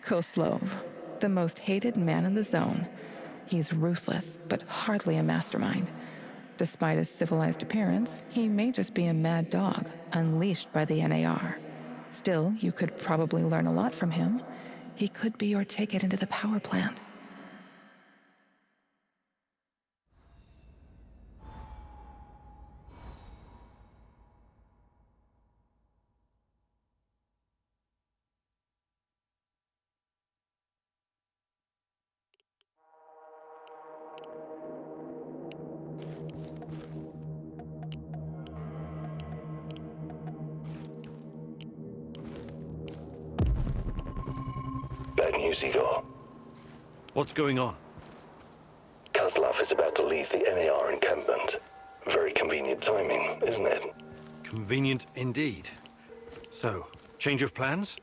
Kozlov, the most hated man in the zone. He's ruthless, but hardly a mastermind. Despite his civilized appearance, he may just be a mad dog, unleashed by the NAR. Still, you could probably learn a lot from him. He could be your ticket into the power plant. Bad news, Igor. What's going on? Kozlov is about to leave the NAR encampment. Very convenient timing, isn't it? Convenient indeed. So, change of plans?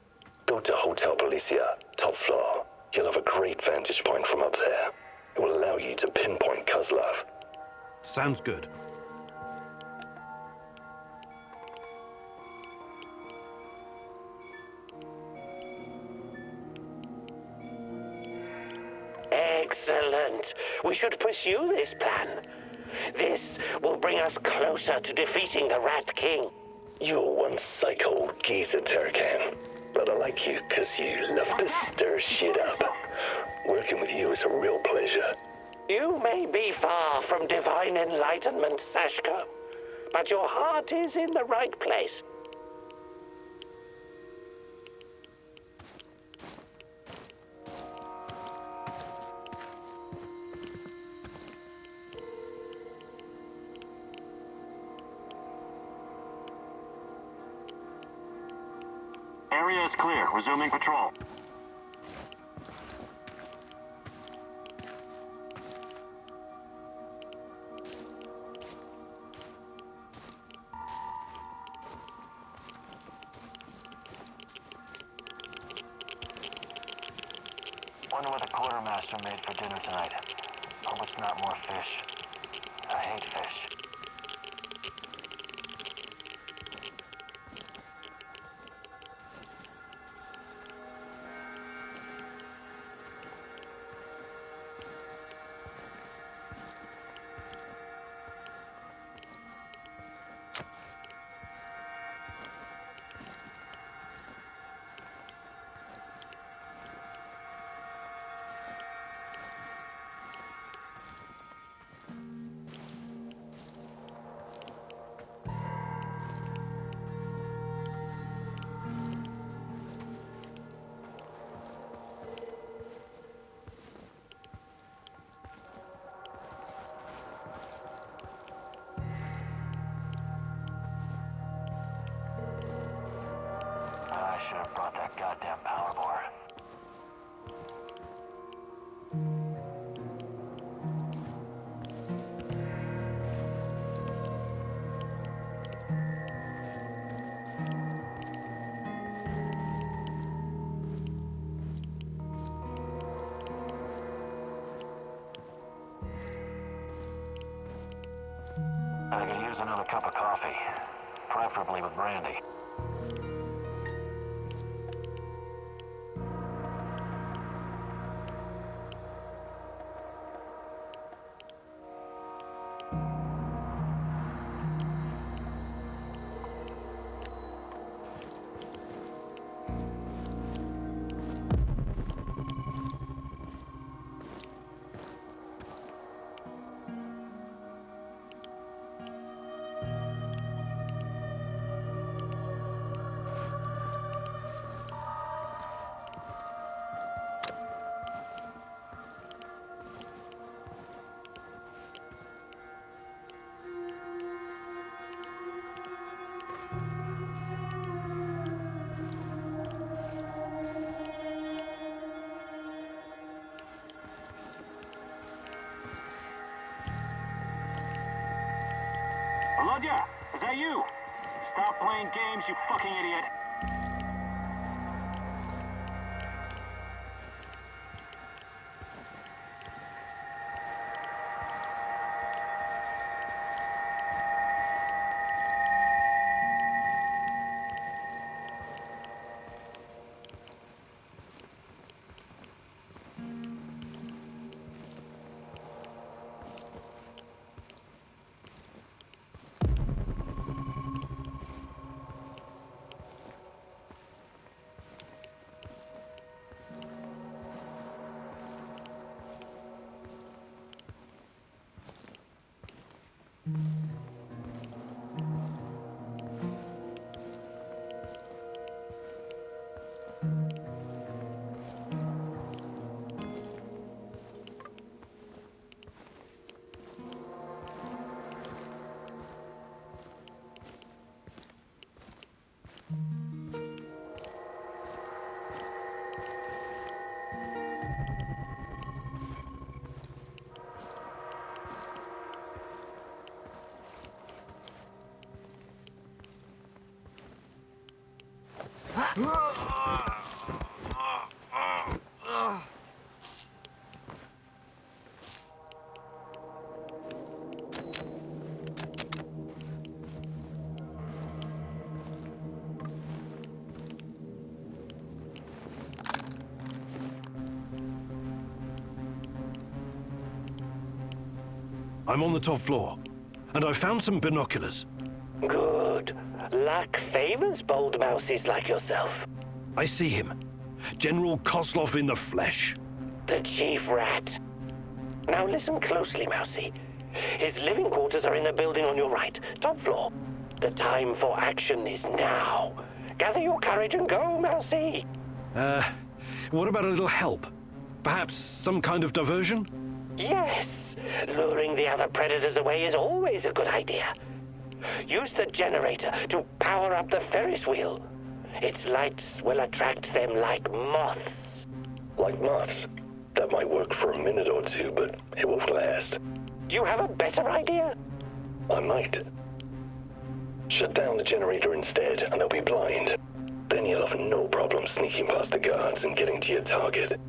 Go to Hotel Policia, top floor. You'll have a great vantage point from up there. It will allow you to pinpoint Kozlov. Sounds good. Excellent. We should pursue this plan. This will bring us closer to defeating the Rat King. You're one psycho old geezer, Tarakan. But I like you because you love to stir shit up. Working with you is a real pleasure. You may be far from divine enlightenment, Sashka, but your heart is in the right place. Area is clear. Resuming patrol. Wonder what the quartermaster made for dinner tonight. Hope it's not more fish. I hate fish. I should have brought that goddamn power board. I could use another cup of coffee, preferably with brandy. Volodya, is that you? Stop playing games, you fucking idiot. I'm on the top floor, and I found some binoculars. Good. Luck favors bold mouses like yourself. I see him. General Kozlov in the flesh. The chief rat. Now listen closely, Mousy. His living quarters are in the building on your right, top floor. The time for action is now. Gather your courage and go, Mousy. What about a little help? Perhaps some kind of diversion? Yes. Luring the other predators away is always a good idea. Use the generator to power up the Ferris wheel. Its lights will attract them like moths. Like moths? That might work for a minute or two, but it won't last. Do you have a better idea? I might. Shut down the generator instead, and they'll be blind. Then you'll have no problem sneaking past the guards and getting to your target.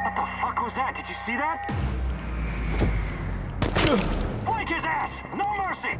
What the fuck was that? Did you see that? Flank his ass! No mercy!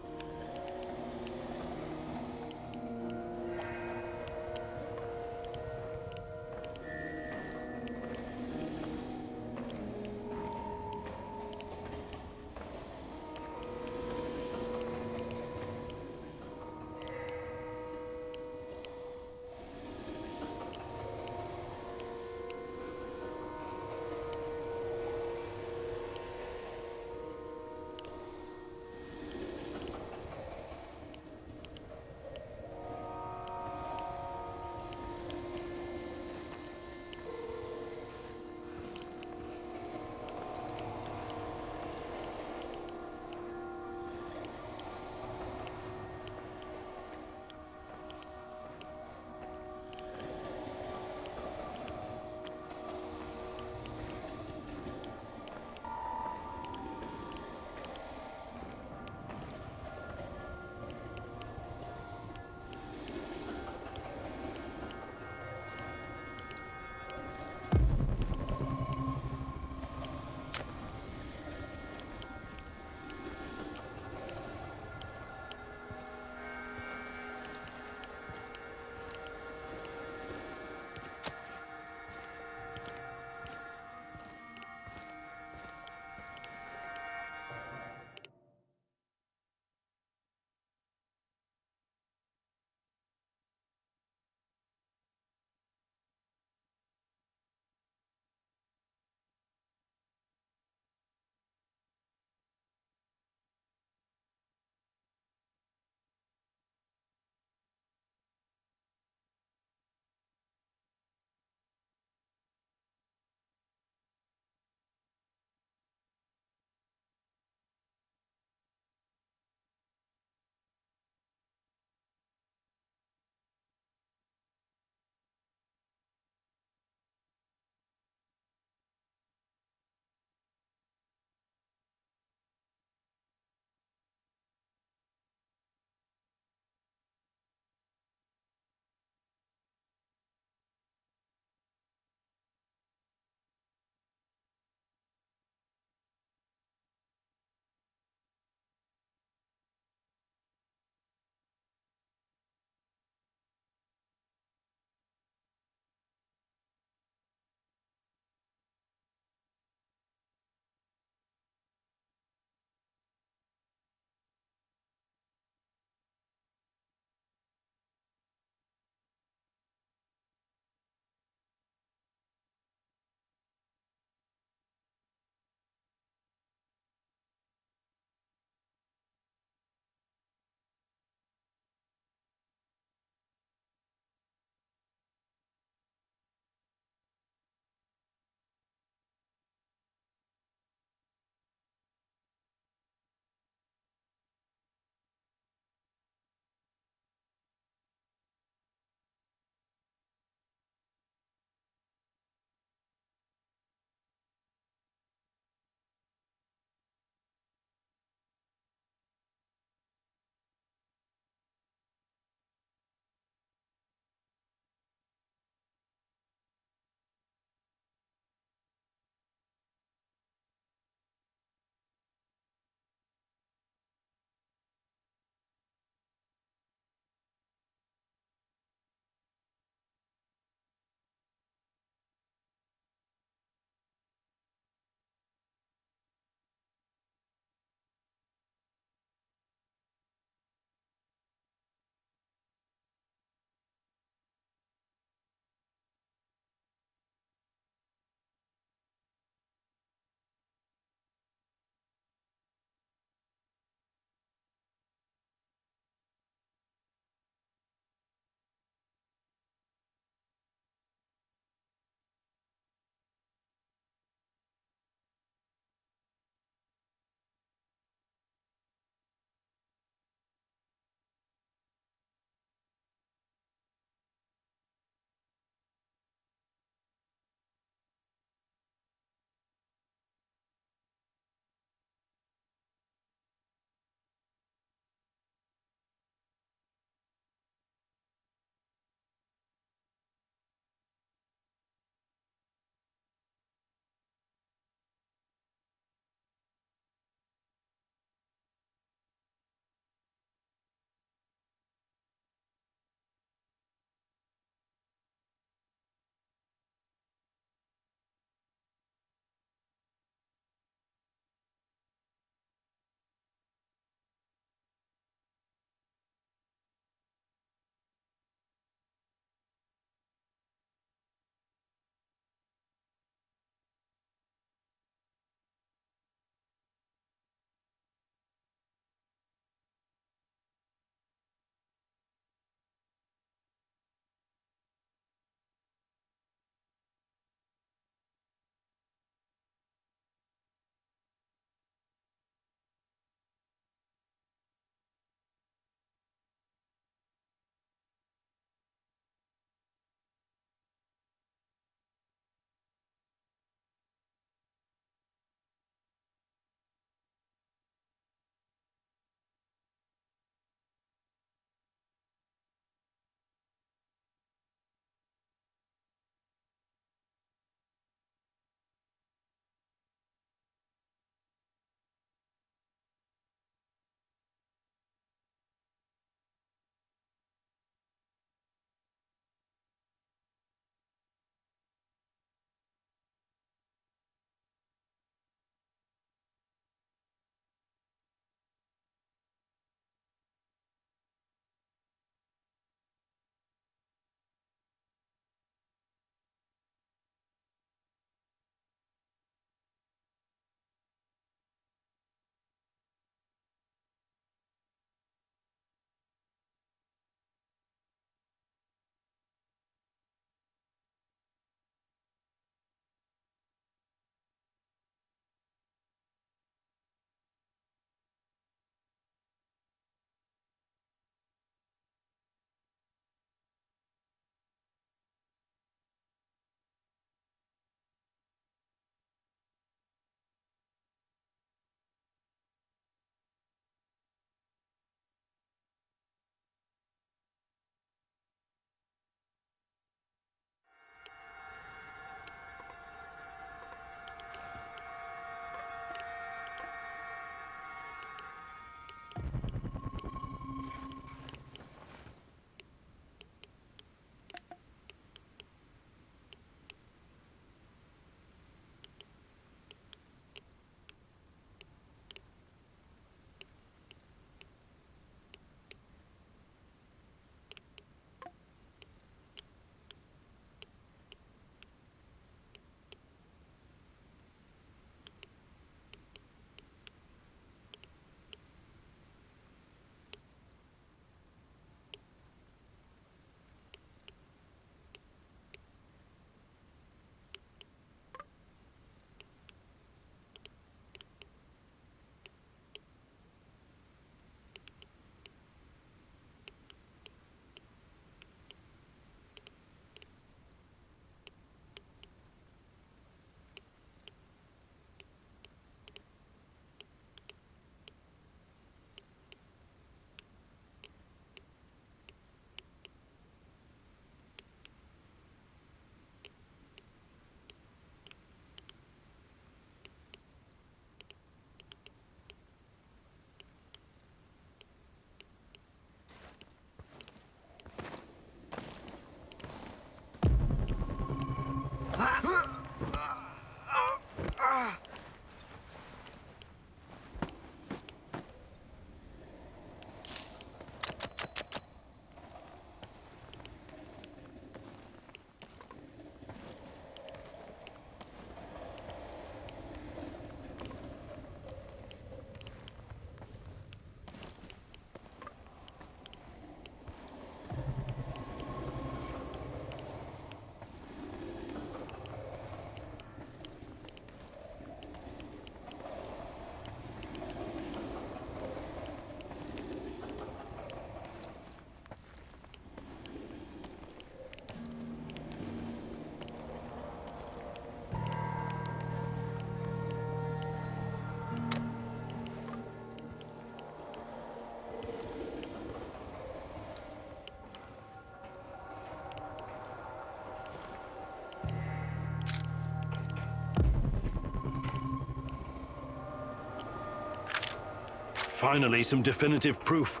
Finally, some definitive proof.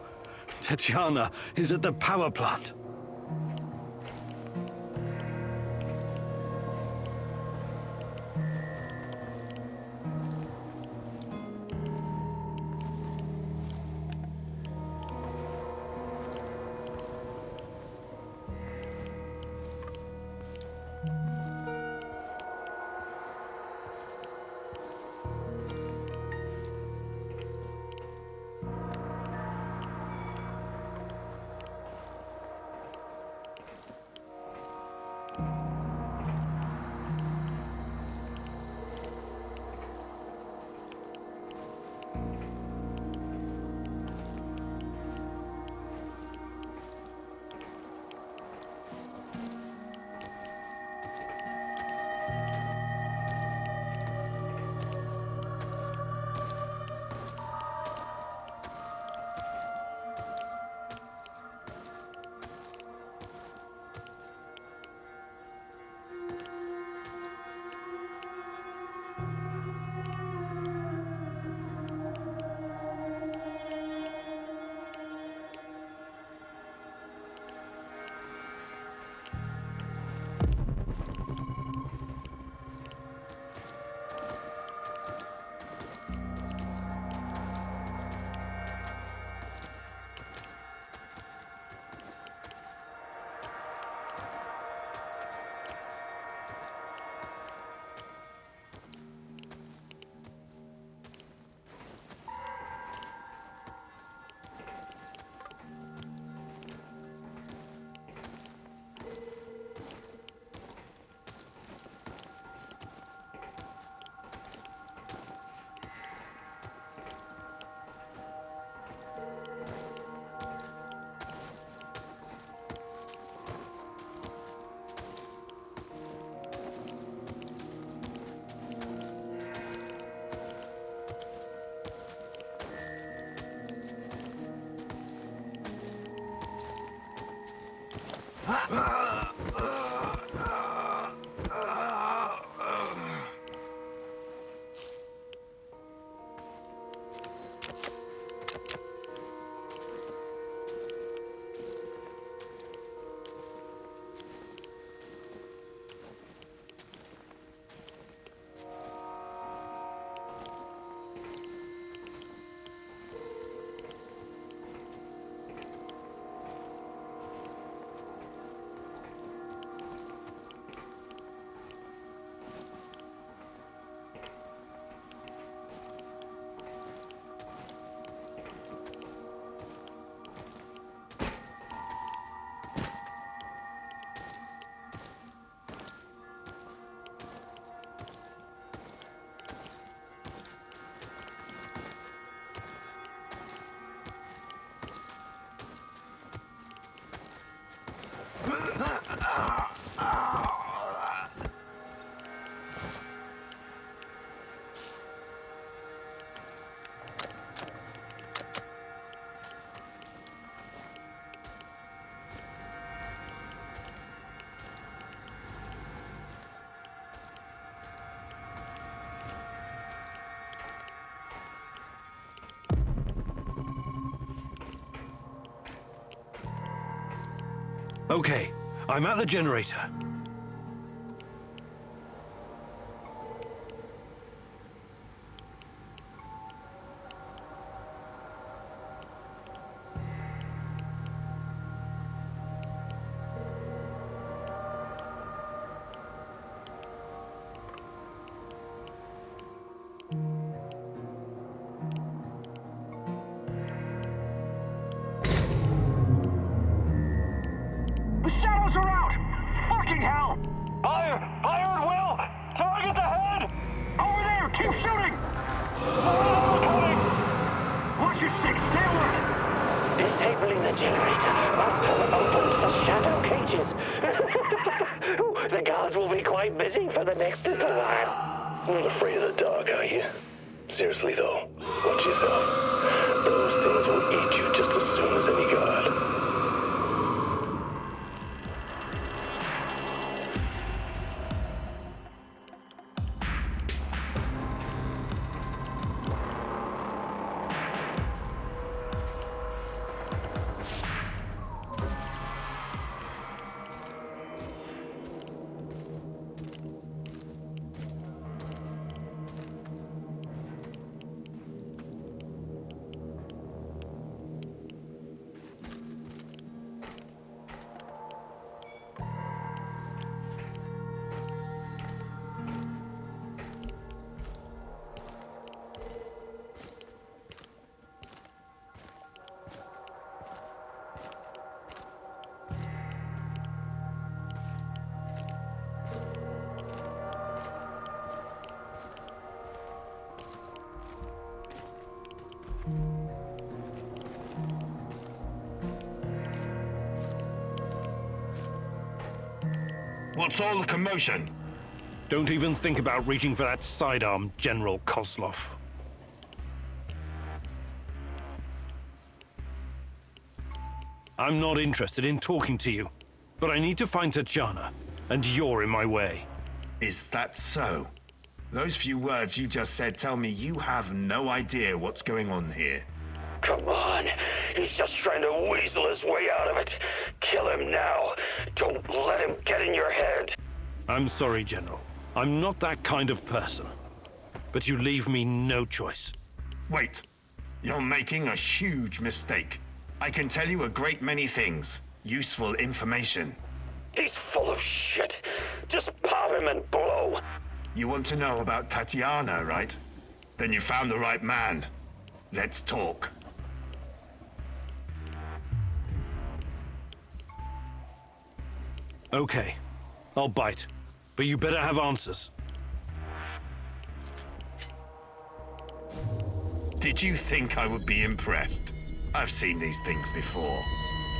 Tatyana is at the power plant. Okay, I'm at the generator. The shadows are out! Fucking hell! Fire! Fire at will! Target ahead! Over there! Keep shooting! Coming! Watch your six! Stay alert! Disabling the generator must have opened the shadow cages. The guards will be quite busy for the next little while. Not afraid of the dark, are you? Seriously, though, watch yourself. Those things will eat you just as soon as any guard. What's all the commotion? Don't even think about reaching for that sidearm, General Kozlov. I'm not interested in talking to you, but I need to find Tatyana, and you're in my way. Is that so? Those few words you just said tell me you have no idea what's going on here. Come on. He's just trying to weasel his way out of it. Kill him now. Don't let him get in your head. I'm sorry, General. I'm not that kind of person. But you leave me no choice. Wait. You're making a huge mistake. I can tell you a great many things. Useful information. He's full of shit. Just pop him and blow. You want to know about Tatyana, right? Then you found the right man. Let's talk. Okay. I'll bite. But you better have answers. Did you think I would be impressed? I've seen these things before.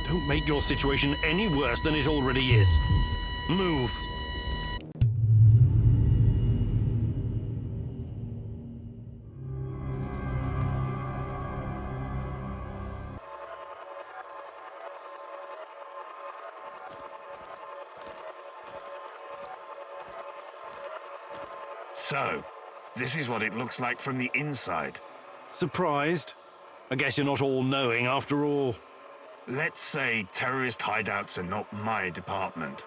Don't make your situation any worse than it already is. Move. So, this is what it looks like from the inside. Surprised? I guess you're not all-knowing after all. Let's say terrorist hideouts are not my department,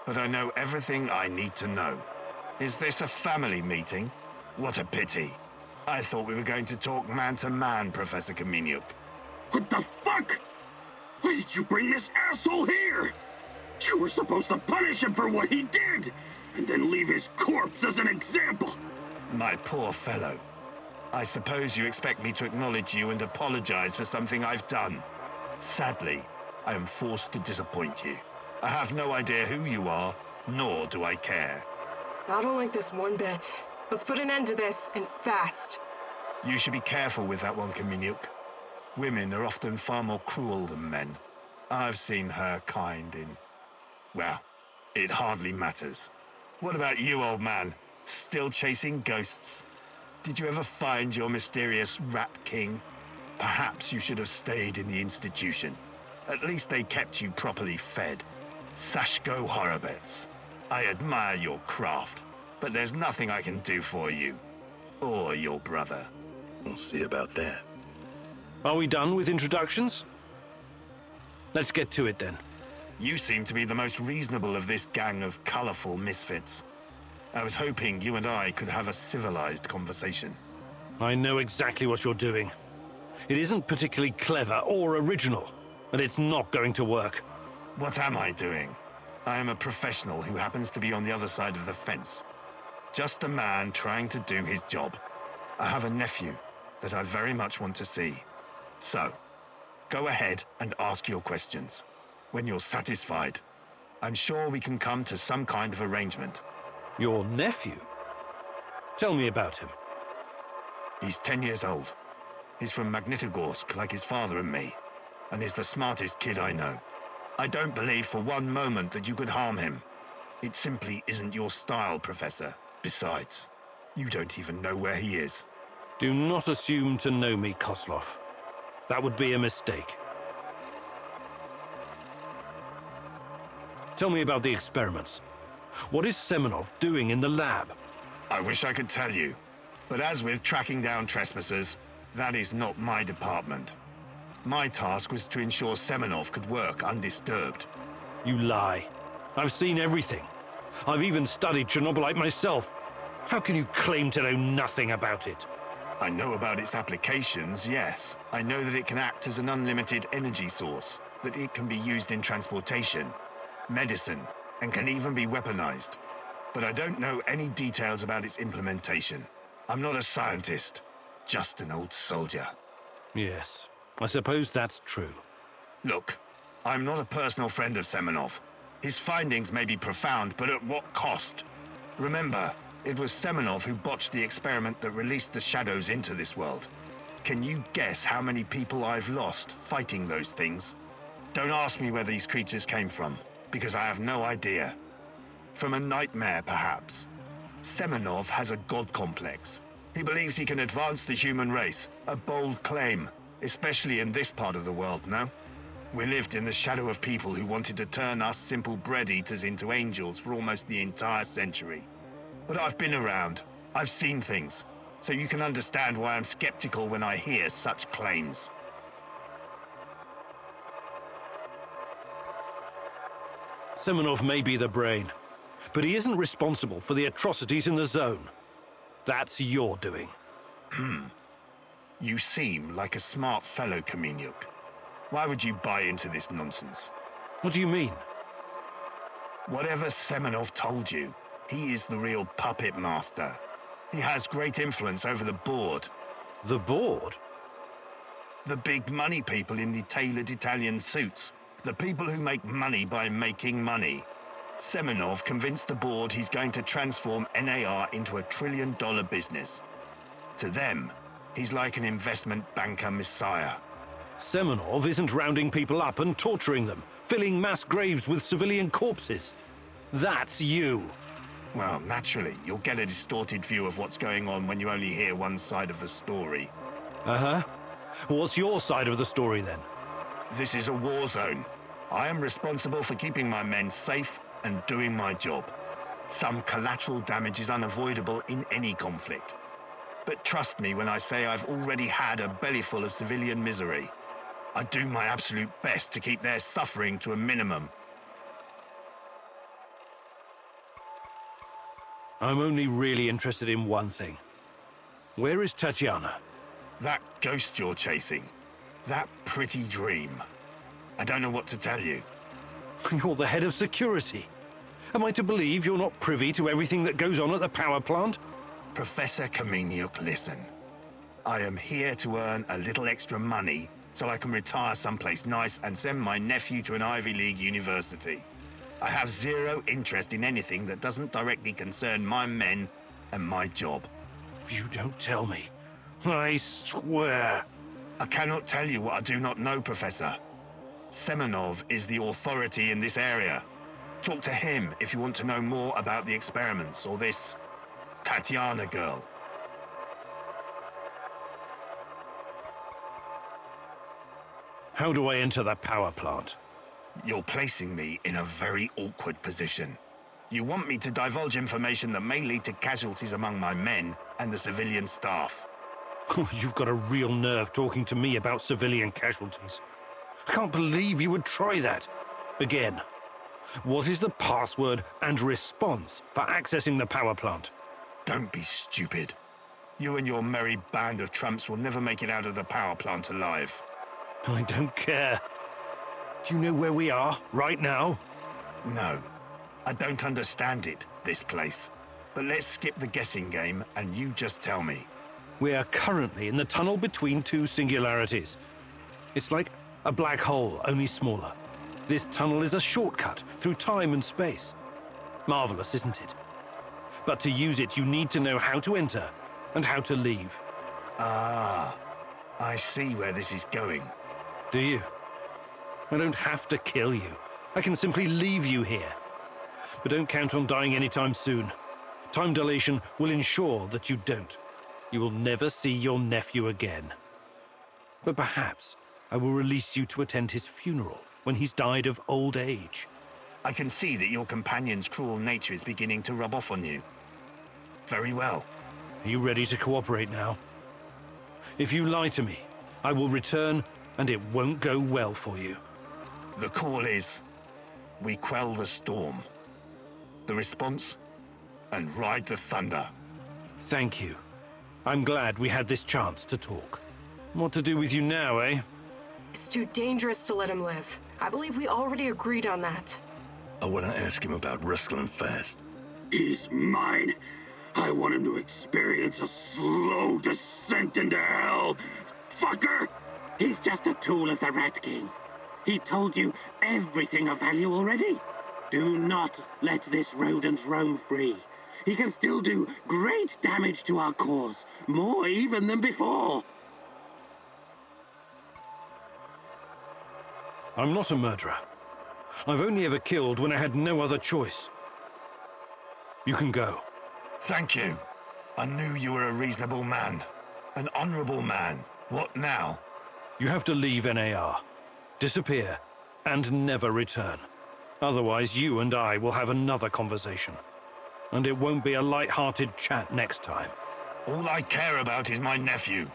but I know everything I need to know. Is this a family meeting? What a pity. I thought we were going to talk man-to-man, Professor Khymynuk. What the fuck? Why did you bring this asshole here? You were supposed to punish him for what he did, and then leave his corpse as an example. My poor fellow. I suppose you expect me to acknowledge you and apologize for something I've done. Sadly, I am forced to disappoint you. I have no idea who you are, nor do I care. I don't like this one bit. Let's put an end to this, and fast. You should be careful with that one, Khymynuk. Women are often far more cruel than men. I've seen her kind in... well, it hardly matters. What about you, old man? Still chasing ghosts? Did you ever find your mysterious Rat King? Perhaps you should have stayed in the institution. At least they kept you properly fed. Sashko Horobets. I admire your craft, but there's nothing I can do for you. Or your brother. We'll see about that. Are we done with introductions? Let's get to it then. You seem to be the most reasonable of this gang of colorful misfits. I was hoping you and I could have a civilized conversation. I know exactly what you're doing. It isn't particularly clever or original, and it's not going to work. What am I doing? I am a professional who happens to be on the other side of the fence. Just a man trying to do his job. I have a nephew that I very much want to see. So, go ahead and ask your questions. When you're satisfied, I'm sure we can come to some kind of arrangement. Your nephew? Tell me about him. He's 10 years old. He's from Magnitogorsk, like his father and me, and is the smartest kid I know. I don't believe for one moment that you could harm him. It simply isn't your style, Professor. Besides, you don't even know where he is. Do not assume to know me, Kozlov. That would be a mistake. Tell me about the experiments. What is Semenov doing in the lab? I wish I could tell you, but as with tracking down trespassers, that is not my department. My task was to ensure Semenov could work undisturbed. You lie. I've seen everything. I've even studied Chernobylite myself. How can you claim to know nothing about it? I know about its applications, yes. I know that it can act as an unlimited energy source, that it can be used in transportation, medicine, and can even be weaponized. But I don't know any details about its implementation. I'm not a scientist, just an old soldier. Yes, I suppose that's true. Look, I'm not a personal friend of Semenov. His findings may be profound, but at what cost? Remember, it was Semenov who botched the experiment that released the shadows into this world. Can you guess how many people I've lost fighting those things? Don't ask me where these creatures came from, because I have no idea. From a nightmare, perhaps. Semenov has a god complex. He believes he can advance the human race. A bold claim, especially in this part of the world, no? We lived in the shadow of people who wanted to turn us simple bread-eaters into angels for almost the entire century. But I've been around. I've seen things. So you can understand why I'm skeptical when I hear such claims. Semenov may be the brain, but he isn't responsible for the atrocities in the zone. That's your doing. You seem like a smart fellow, Khymynuk. Why would you buy into this nonsense? What do you mean? Whatever Semenov told you, he is the real puppet master. He has great influence over the board. The board? The big money people in the tailored Italian suits. The people who make money by making money. Semenov convinced the board he's going to transform NAR into a $1 trillion business. To them, he's like an investment banker messiah. Semenov isn't rounding people up and torturing them, filling mass graves with civilian corpses. That's you. Well, naturally, you'll get a distorted view of what's going on when you only hear one side of the story. Uh-huh. What's your side of the story, then? This is a war zone. I am responsible for keeping my men safe and doing my job. Some collateral damage is unavoidable in any conflict. But trust me when I say I've already had a bellyful of civilian misery. I do my absolute best to keep their suffering to a minimum. I'm only really interested in one thing. Where is Tatyana? That ghost you're chasing. That pretty dream. I don't know what to tell you. You're the head of security. Am I to believe you're not privy to everything that goes on at the power plant? Professor Khymynuk, listen. I am here to earn a little extra money so I can retire someplace nice and send my nephew to an Ivy League university. I have zero interest in anything that doesn't directly concern my men and my job. You don't tell me. I swear. I cannot tell you what I do not know, Professor. Semenov is the authority in this area. Talk to him if you want to know more about the experiments or this Tatyana girl. How do I enter the power plant? You're placing me in a very awkward position. You want me to divulge information that may lead to casualties among my men and the civilian staff. You've got a real nerve talking to me about civilian casualties. I can't believe you would try that. Again, what is the password and response for accessing the power plant? Don't be stupid. You and your merry band of trumps will never make it out of the power plant alive. I don't care. Do you know where we are right now? No. I don't understand it, this place. But let's skip the guessing game and you just tell me. We are currently in the tunnel between two singularities. It's like a black hole, only smaller. This tunnel is a shortcut through time and space. Marvelous, isn't it? But to use it, you need to know how to enter and how to leave. Ah, I see where this is going. Do you? I don't have to kill you. I can simply leave you here. But don't count on dying anytime soon. Time dilation will ensure that you don't. You will never see your nephew again. But perhaps I will release you to attend his funeral when he's died of old age. I can see that your companion's cruel nature is beginning to rub off on you. Very well. Are you ready to cooperate now? If you lie to me, I will return and it won't go well for you. The call is, we quell the storm. The response, and ride the thunder. Thank you. I'm glad we had this chance to talk. What to do with you now, eh? It's too dangerous to let him live. I believe we already agreed on that. I want to ask him about wrestling fast. He's mine. I want him to experience a slow descent into hell. Fucker! He's just a tool of the Rat King. He told you everything of value already. Do not let this rodent roam free. He can still do great damage to our cause, more even than before. I'm not a murderer. I've only ever killed when I had no other choice. You can go. Thank you. I knew you were a reasonable man. An honorable man. What now? You have to leave NAR. Disappear. And never return. Otherwise, you and I will have another conversation. And it won't be a light-hearted chat next time. All I care about is my nephew.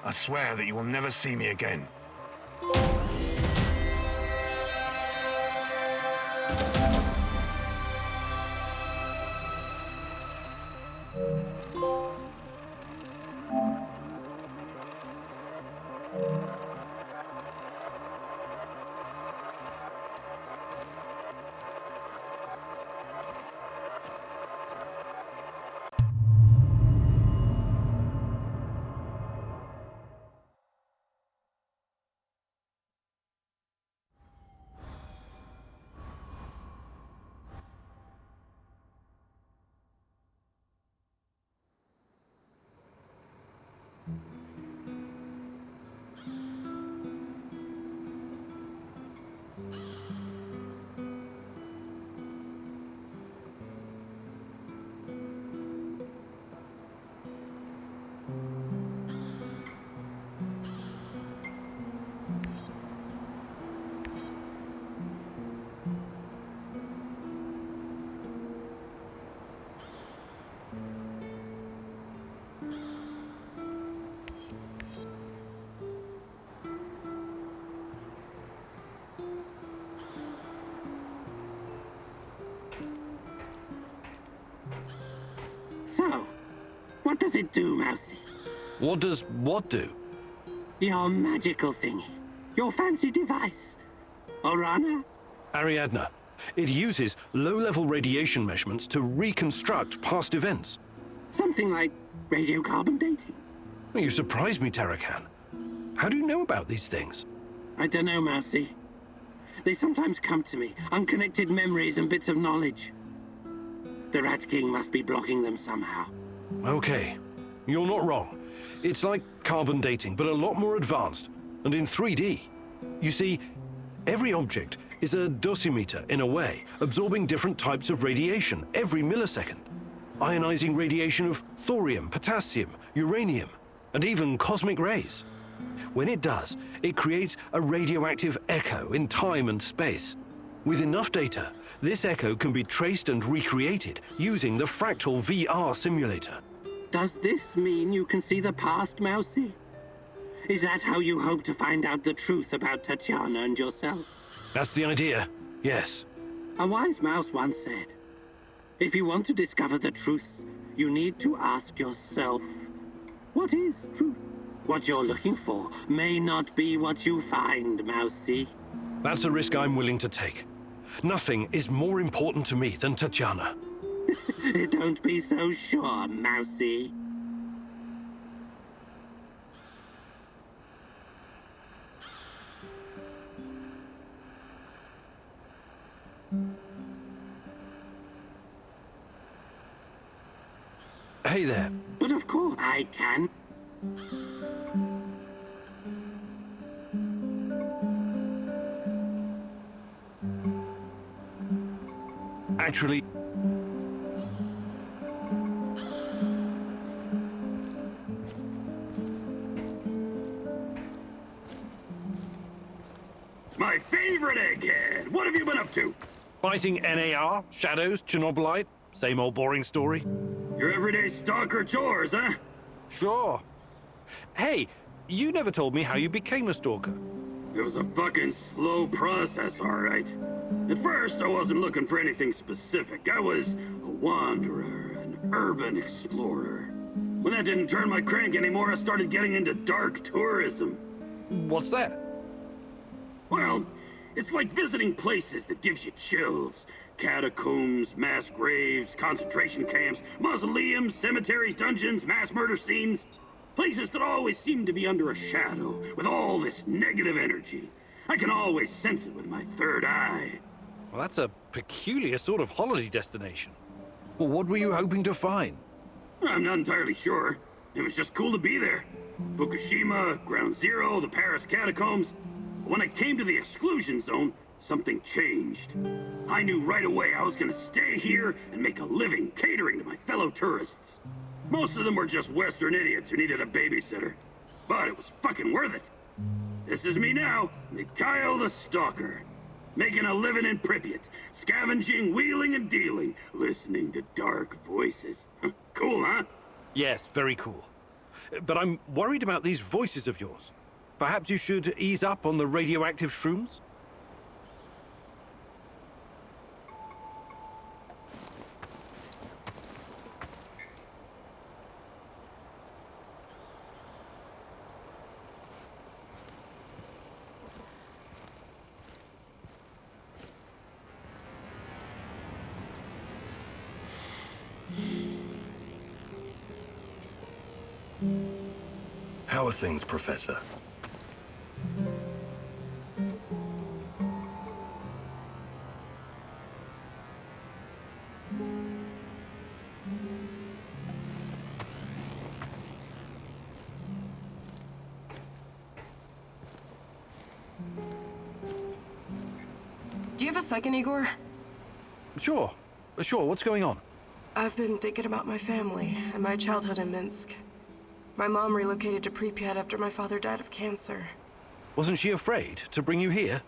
I swear that you will never see me again. So, what does it do, Mousy? What does what do? Your magical thingy. Your fancy device. Orana? Ariadna. It uses low-level radiation measurements to reconstruct past events. Something like radiocarbon dating. You surprise me, Tarakan. How do you know about these things? I don't know, Mousy. They sometimes come to me, unconnected memories and bits of knowledge. The Rat King must be blocking them somehow. Okay, you're not wrong. It's like carbon dating, but a lot more advanced, and in 3D. You see, every object is a dosimeter in a way, absorbing different types of radiation every millisecond. Ionizing radiation of thorium, potassium, uranium, and even cosmic rays. When it does, it creates a radioactive echo in time and space. With enough data, this echo can be traced and recreated using the fractal VR simulator. Does this mean you can see the past, Mousy? Is that how you hope to find out the truth about Tatyana and yourself? That's the idea, yes. A wise mouse once said, if you want to discover the truth, you need to ask yourself, what is truth? What you're looking for may not be what you find, Mousy. That's a risk I'm willing to take. Nothing is more important to me than Tatyana. Don't be so sure, Mousy. Hey there. But of course I can. Actually... My favorite egghead! What have you been up to? Fighting NAR, shadows, Chernobylite, same old boring story. Your everyday stalker chores, huh? Sure. Hey, you never told me how you became a stalker. It was a fucking slow process, all right. At first, I wasn't looking for anything specific. I was a wanderer, an urban explorer. When that didn't turn my crank anymore, I started getting into dark tourism. What's that? Well, it's like visiting places that gives you chills. Catacombs, mass graves, concentration camps, mausoleums, cemeteries, dungeons, mass murder scenes. Places that always seem to be under a shadow, with all this negative energy. I can always sense it with my third eye. Well, that's a peculiar sort of holiday destination. Well, what were you hoping to find? I'm not entirely sure. It was just cool to be there. Fukushima, Ground Zero, the Paris catacombs. When I came to the Exclusion Zone, something changed. I knew right away I was gonna stay here and make a living catering to my fellow tourists. Most of them were just Western idiots who needed a babysitter. But it was fucking worth it. This is me now, Mikhail the Stalker. Making a living in Pripyat, scavenging, wheeling and dealing, listening to dark voices. Cool, huh? Yes, very cool. But I'm worried about these voices of yours. Perhaps you should ease up on the radioactive shrooms? How are things, Professor? Do you have a second, Igor? Sure. What's going on? I've been thinking about my family and my childhood in Minsk. My mom relocated to Pripyat after my father died of cancer. Wasn't she afraid to bring you here?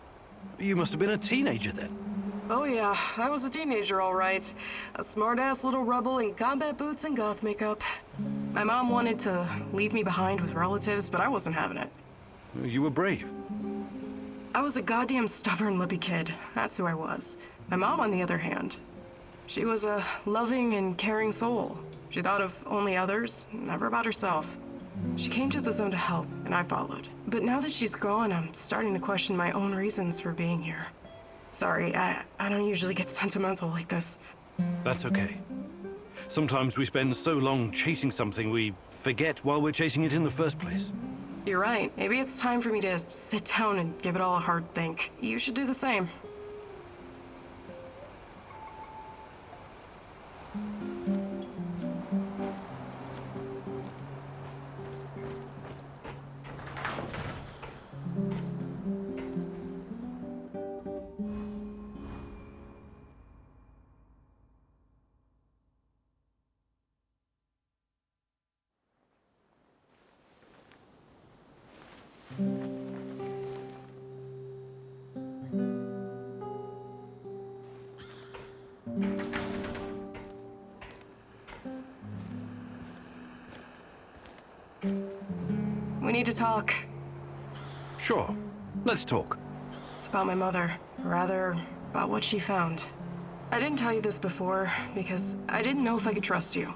You must have been a teenager then. Oh yeah, I was a teenager all right. A smart-ass little rebel in combat boots and goth makeup. My mom wanted to leave me behind with relatives, but I wasn't having it. You were brave. I was a goddamn stubborn lippy kid. That's who I was. My mom, on the other hand, she was a loving and caring soul. She thought of only others, never about herself. She came to the zone to help, and I followed. But now that she's gone, I'm starting to question my own reasons for being here. Sorry, I don't usually get sentimental like this. That's okay. Sometimes we spend so long chasing something we forget while we're chasing it in the first place. You're right. Maybe it's time for me to sit down and give it all a hard think. You should do the same. We need to talk. Sure. Let's talk. It's about my mother. Or rather, about what she found. I didn't tell you this before, because I didn't know if I could trust you.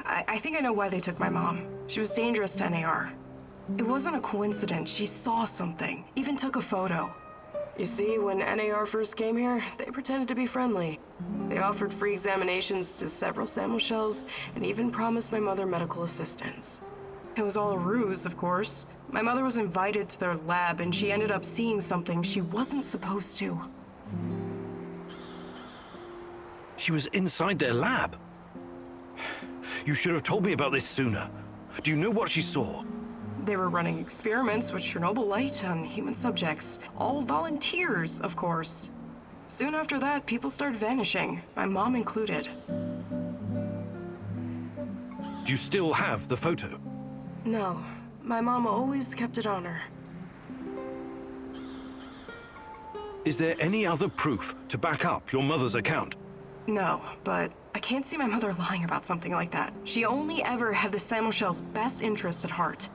I think I know why they took my mom. She was dangerous to NAR. It wasn't a coincidence. She saw something. Even took a photo. You see, when NAR first came here, they pretended to be friendly. They offered free examinations to several sample shells, and even promised my mother medical assistance. It was all a ruse, of course. My mother was invited to their lab, and she ended up seeing something she wasn't supposed to. She was inside their lab. You should have told me about this sooner. Do you know what she saw? They were running experiments with Chernobylite on human subjects. All volunteers, of course. Soon after that, people started vanishing, my mom included. Do you still have the photo? No, my mom always kept it on her. Is there any other proof to back up your mother's account? No, but I can't see my mother lying about something like that. She only ever had the Samuel's best interest at heart.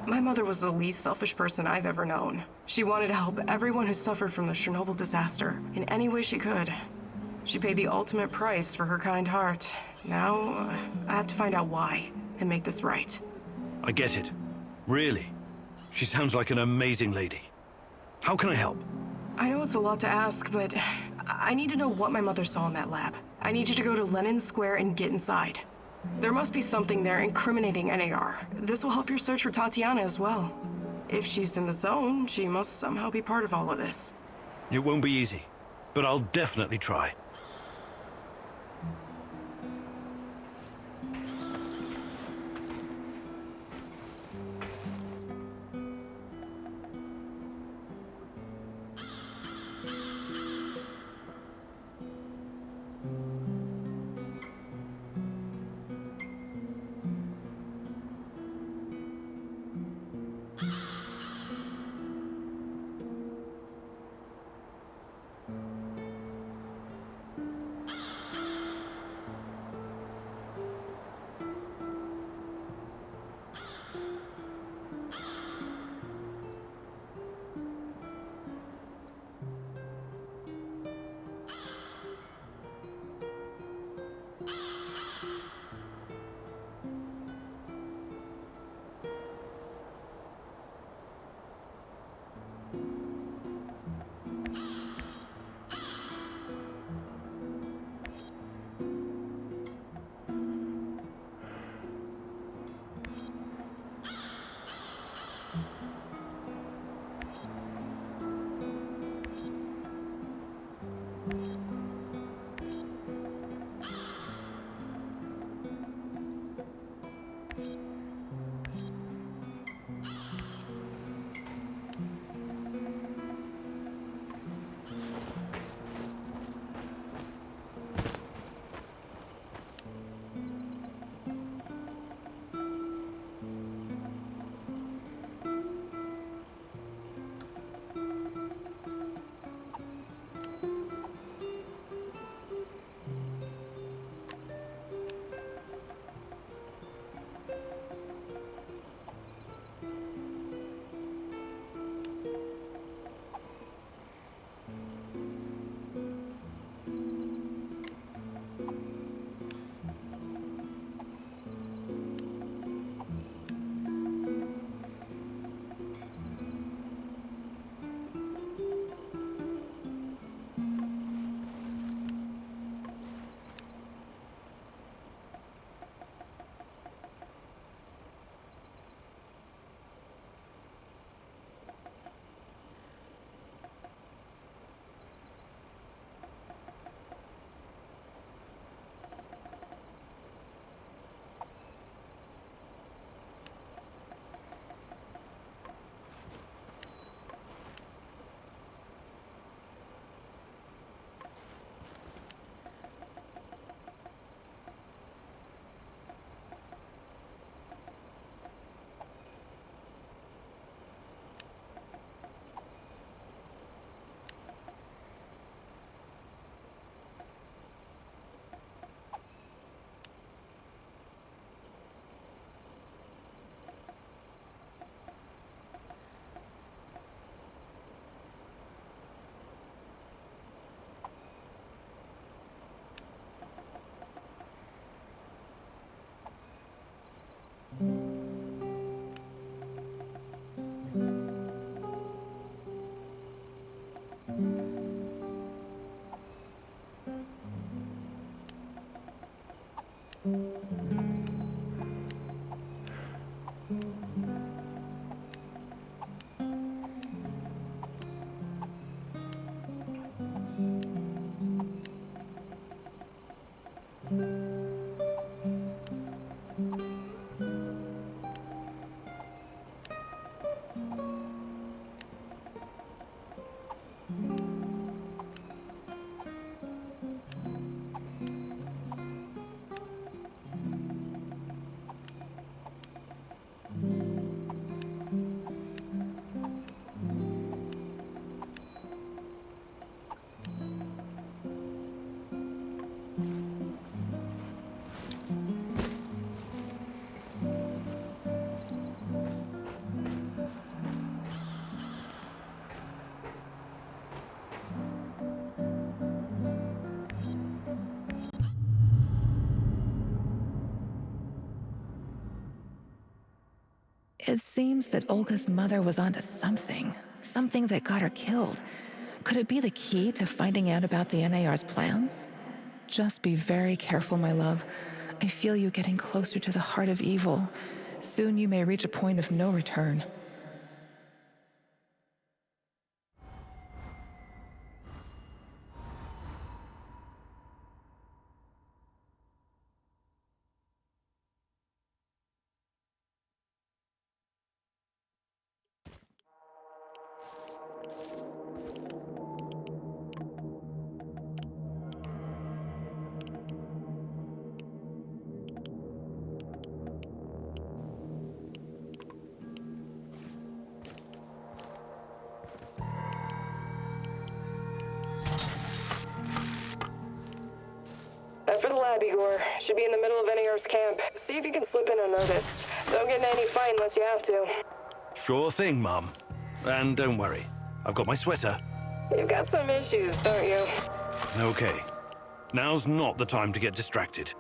My mother was the least selfish person I've ever known. She wanted to help everyone who suffered from the Chernobyl disaster in any way she could. She paid the ultimate price for her kind heart. Now, I have to find out why and make this right. I get it. Really. She sounds like an amazing lady. How can I help? I know it's a lot to ask, but I need to know what my mother saw in that lab. I need you to go to Lenin Square and get inside. There must be something there incriminating NAR. This will help your search for Tatyana as well. If she's in the zone, she must somehow be part of all of this. It won't be easy, but I'll definitely try. It seems that Olga's mother was onto something that got her killed. Could it be the key to finding out about the NAR's plans? Just be very careful, my love. I feel you getting closer to the heart of evil. Soon you may reach a point of no return. Head for the lab, Igor. Should be in the middle of NAR's camp. See if you can slip in unnoticed. Don't get in any fight unless you have to. Sure thing, Mum. And don't worry, I've got my sweater. You've got some issues, don't you? Okay. Now's not the time to get distracted.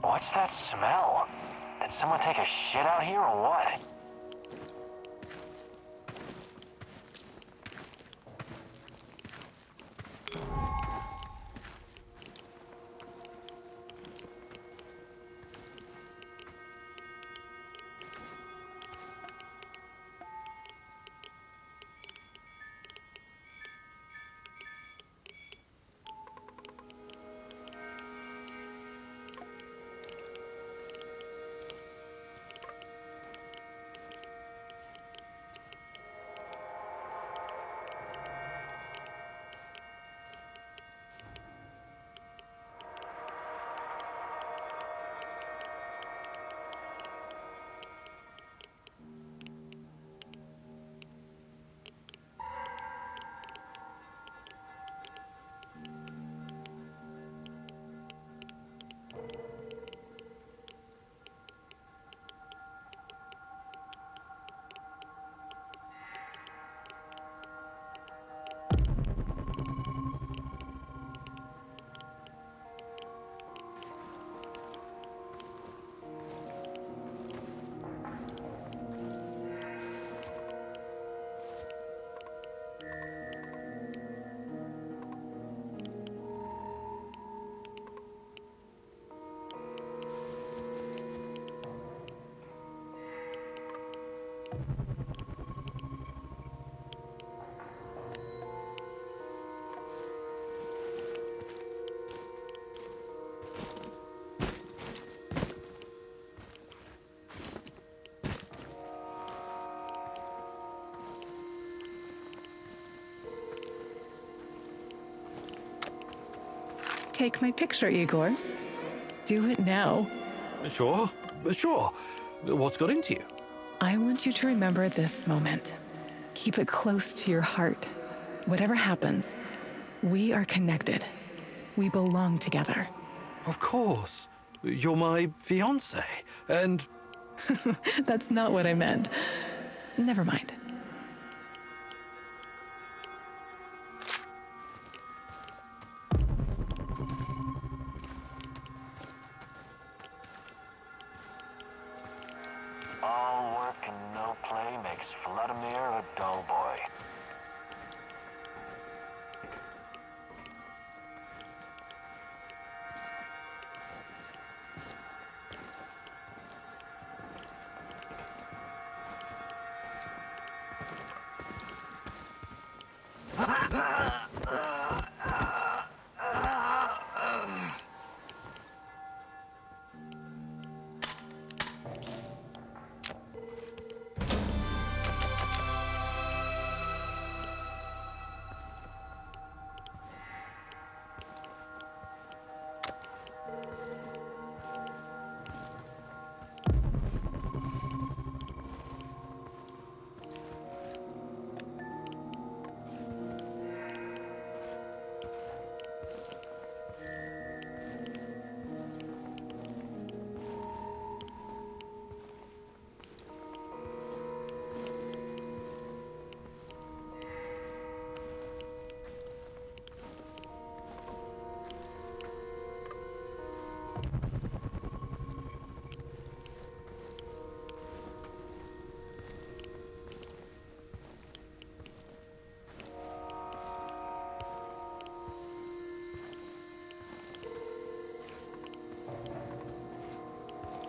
What's that smell? Did someone take a shit out here or what? take my picture, Igor? Do it now. Sure, sure. What's got into you? I want you to remember this moment. Keep it close to your heart. Whatever happens, we are connected. We belong together. Of course. You're my fiancée, and... That's not what I meant. Never mind. All work and no play makes Vladimir a dull boy.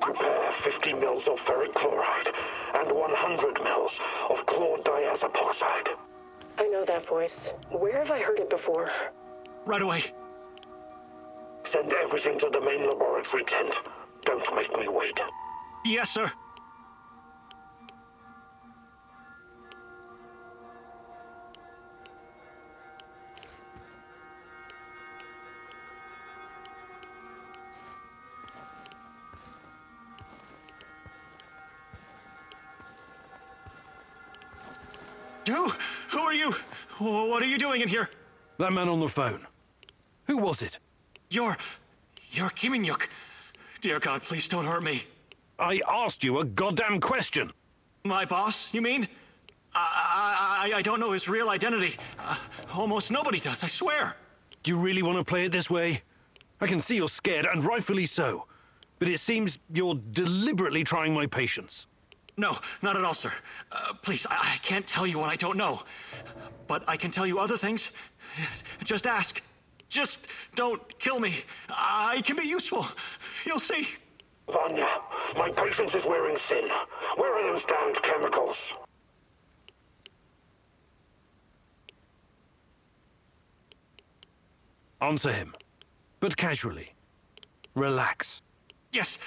Prepare 50 mils of ferric chloride and 100 mils of chlordiazepoxide. I know that voice. Where have I heard it before? Right away. Send everything to the main laboratory tent. Don't make me wait. Yes, sir. Who are you? What are you doing in here? That man on the phone. Who was it? You're Khymynuk. Dear God, please don't hurt me. I asked you a goddamn question. My boss, you mean? I don't know his real identity. Almost nobody does, I swear. Do you really want to play it this way? I can see you're scared, and rightfully so. But it seems you're deliberately trying my patience. No, not at all, sir. Please, I can't tell you what I don't know. But I can tell you other things. Just ask. Just don't kill me. I can be useful. You'll see. Vanya, my patience is wearing thin. Where are those damned chemicals? Answer him, but casually. Relax. Yes,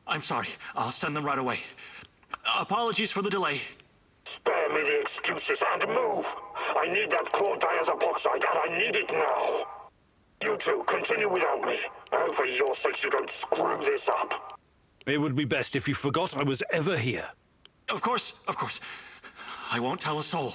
I'm sorry. I'll send them right away. Apologies for the delay. Spare me the excuses and move. I need that chlordiazepoxide, and I need it now. You two, continue without me. I hope for your sakes you don't screw this up. It would be best if you forgot I was ever here. Of course. I won't tell a soul.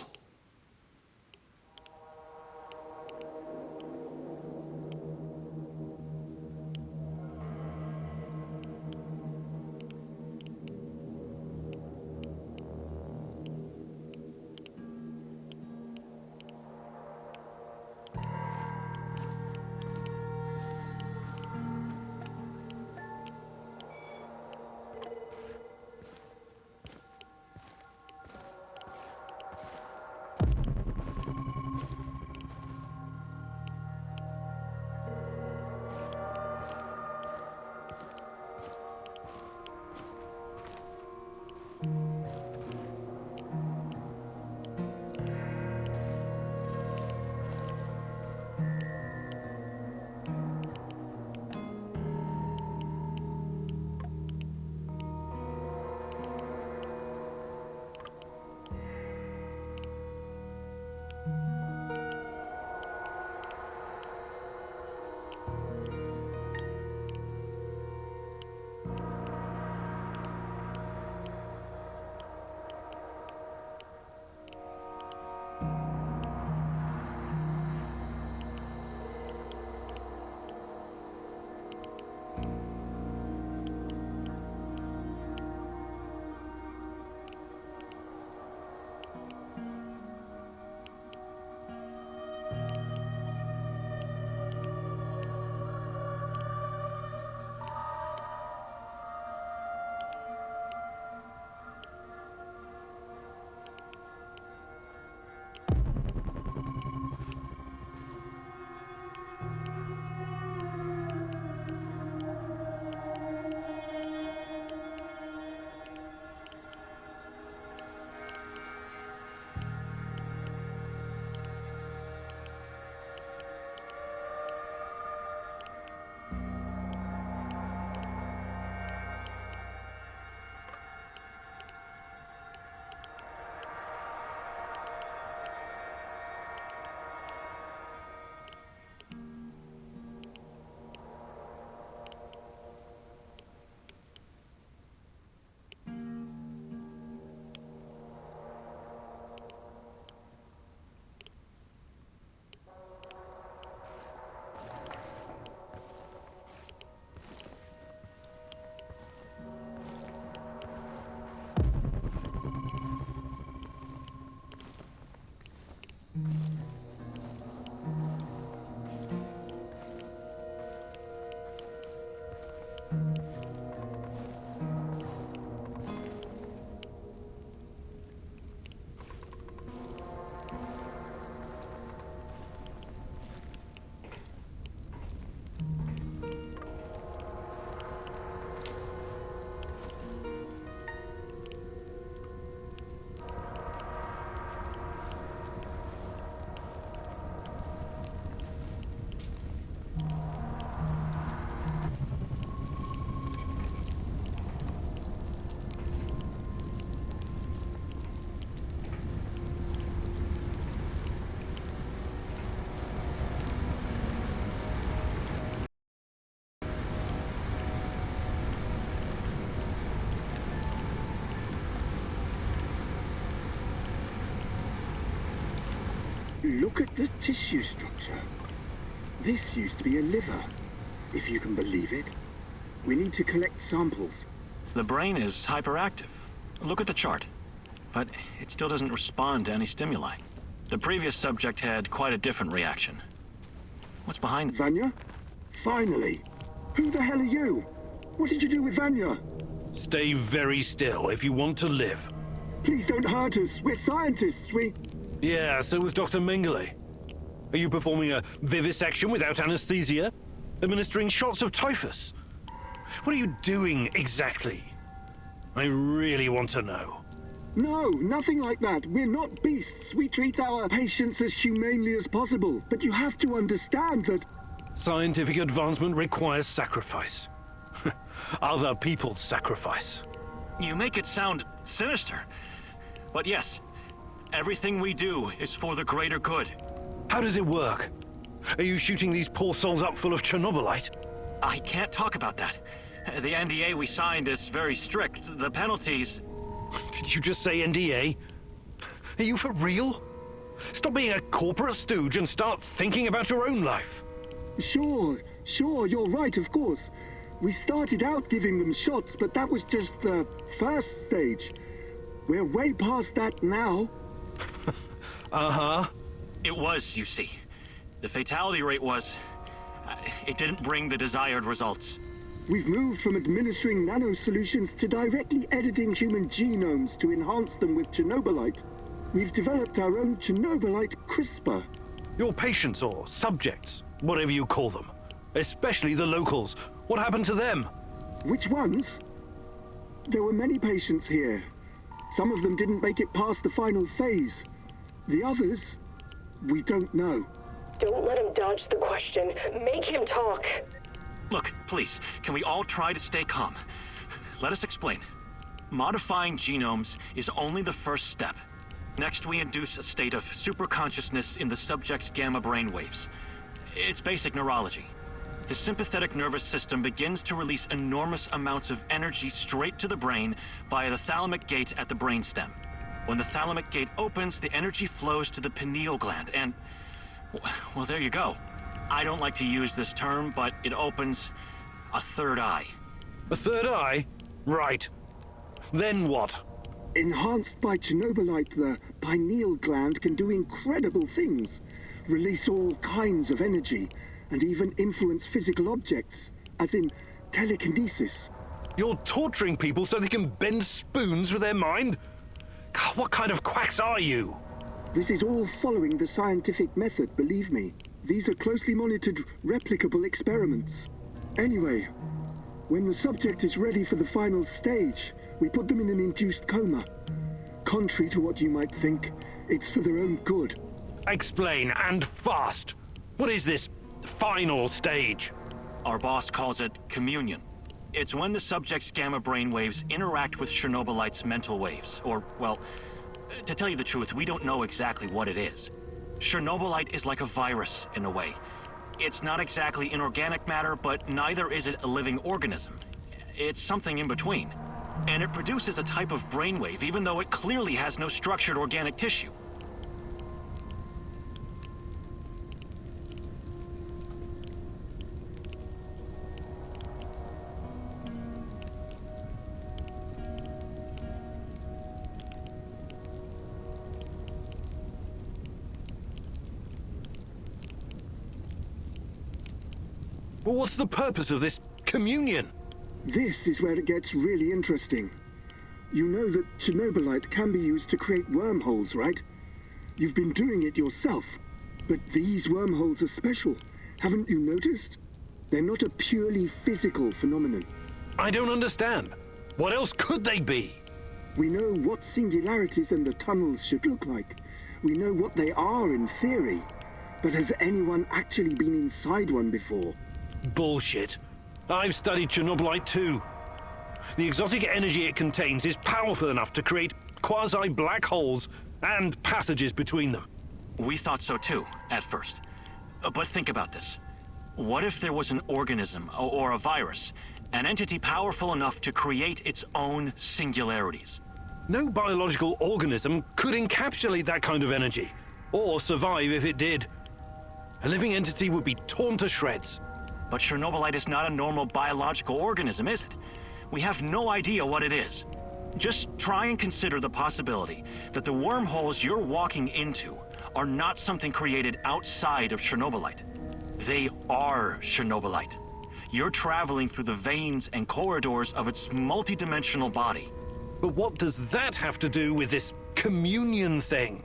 Look at the tissue structure. This used to be a liver, if you can believe it. We need to collect samples. The brain is hyperactive. Look at the chart. But it still doesn't respond to any stimuli. The previous subject had quite a different reaction. What's behind it? Vanya? Finally! Who the hell are you? What did you do with Vanya? Stay very still if you want to live. Please don't hurt us. We're scientists. Yeah, so was Dr. Mengele. Are you performing a vivisection without anesthesia? Administering shots of typhus? What are you doing exactly? I really want to know. No, nothing like that. We're not beasts. We treat our patients as humanely as possible. But you have to understand that... Scientific advancement requires sacrifice. Other people's sacrifice. You make it sound sinister. But yes, everything we do is for the greater good. How does it work? Are you shooting these poor souls up full of Chernobylite? I can't talk about that. The NDA we signed is very strict. The penalties... Did you just say NDA? Are you for real? Stop being a corporate stooge and start thinking about your own life. Sure, you're right, of course. We started out giving them shots, but that was just the first stage. We're way past that now. Uh-huh. It was, you see. The fatality rate was... it didn't bring the desired results. We've moved from administering nanosolutions to directly editing human genomes to enhance them with Chernobylite. We've developed our own Chernobylite CRISPR. Your patients or subjects, whatever you call them, especially the locals, what happened to them? Which ones? There were many patients here. Some of them didn't make it past the final phase. The others, we don't know. Don't let him dodge the question. Make him talk. Look, please, can we all try to stay calm? Let us explain. Modifying genomes is only the first step. Next, we induce a state of superconsciousness in the subject's gamma brainwaves. It's basic neurology. The sympathetic nervous system begins to release enormous amounts of energy straight to the brain via the thalamic gate at the brainstem. When the thalamic gate opens, the energy flows to the pineal gland and... well, there you go. I don't like to use this term, but it opens a third eye. A third eye? Right. Then what? Enhanced by Chernobylite, the pineal gland can do incredible things. Release all kinds of energy, and even influence physical objects, as in telekinesis. You're torturing people so they can bend spoons with their mind? God, what kind of quacks are you? This is all following the scientific method, believe me. These are closely monitored, replicable experiments. Anyway, when the subject is ready for the final stage, we put them in an induced coma. Contrary to what you might think, it's for their own good. Explain, and fast. What is this final stage? Our boss calls it communion. It's when the subject's gamma brainwaves interact with Chernobylite's mental waves, or, well, to tell you the truth, we don't know exactly what it is. Chernobylite is like a virus, in a way. It's not exactly inorganic matter, but neither is it a living organism. It's something in between. And it produces a type of brainwave, even though it clearly has no structured organic tissue. Well, what's the purpose of this communion? This is where it gets really interesting. You know that Chernobylite can be used to create wormholes, right? You've been doing it yourself. But these wormholes are special. Haven't you noticed? They're not a purely physical phenomenon. I don't understand. What else could they be? We know what singularities and the tunnels should look like. We know what they are in theory. But has anyone actually been inside one before? Bullshit. I've studied Chernobylite too. The exotic energy it contains is powerful enough to create quasi-black holes and passages between them. We thought so too, at first. But think about this. What if there was an organism, or a virus, an entity powerful enough to create its own singularities? No biological organism could encapsulate that kind of energy. or survive if it did. A living entity would be torn to shreds. But Chernobylite is not a normal biological organism, is it? We have no idea what it is. Just try and consider the possibility that the wormholes you're walking into are not something created outside of Chernobylite. They are Chernobylite. You're traveling through the veins and corridors of its multidimensional body. But what does that have to do with this communion thing?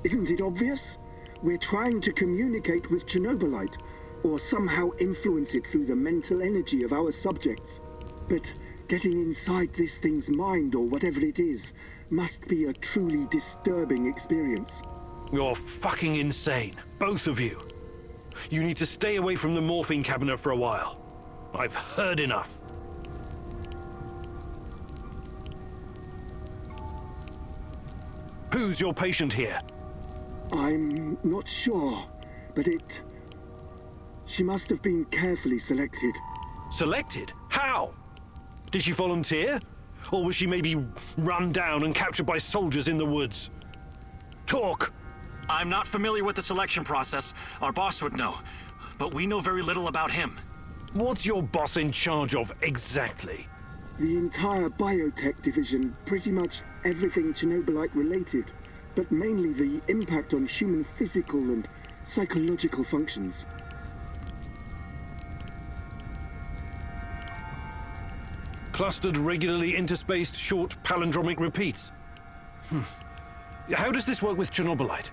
Isn't it obvious? We're trying to communicate with Chernobylite, or somehow influence it through the mental energy of our subjects. But getting inside this thing's mind, or whatever it is, must be a truly disturbing experience. You're fucking insane, both of you. You need to stay away from the morphine cabinet for a while. I've heard enough. Who's your patient here? I'm not sure, but she must have been carefully selected. Selected? How? Did she volunteer? Or was she maybe run down and captured by soldiers in the woods? Talk! I'm not familiar with the selection process. Our boss would know. But we know very little about him. What's your boss in charge of exactly? The entire biotech division, pretty much everything Chernobylite related, but mainly the impact on human physical and psychological functions. Clustered, regularly interspaced, short palindromic repeats. How does this work with Chernobylite?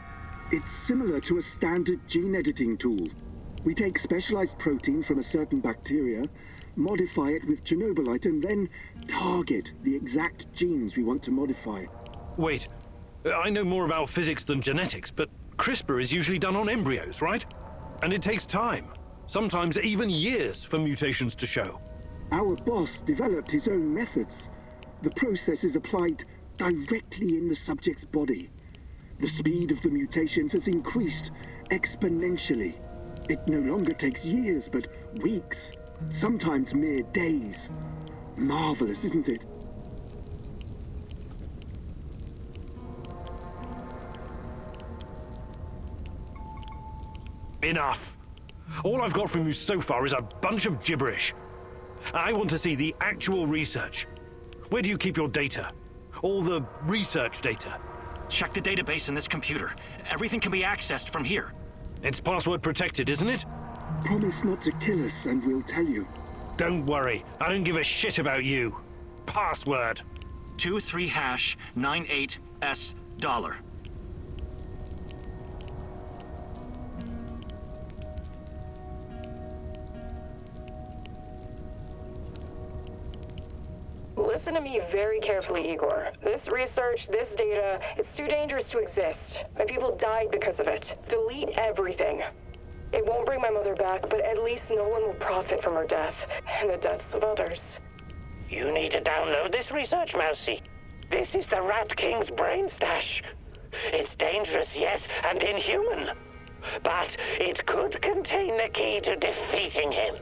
It's similar to a standard gene editing tool. We take specialized protein from a certain bacteria, modify it with Chernobylite, and then target the exact genes we want to modify. Wait, I know more about physics than genetics, but CRISPR is usually done on embryos, right? And it takes time, sometimes even years, for mutations to show. Our boss developed his own methods. The process is applied directly in the subject's body. The speed of the mutations has increased exponentially. It no longer takes years, but weeks, sometimes mere days. Marvelous, isn't it? Enough. All I've got from you so far is a bunch of gibberish. I want to see the actual research. Where do you keep your data? All the research data? Check the database in this computer. Everything can be accessed from here. It's password protected, isn't it? Promise not to kill us and we'll tell you. Don't worry, I don't give a shit about you. Password. 23#98S $. Listen to me very carefully, Igor. This research, this data, it's too dangerous to exist. My people died because of it. Delete everything. It won't bring my mother back, but at least no one will profit from her death, and the deaths of others. You need to download this research, Mousy. This is the Rat King's brain stash. It's dangerous, yes, and inhuman. But it could contain the key to defeating him.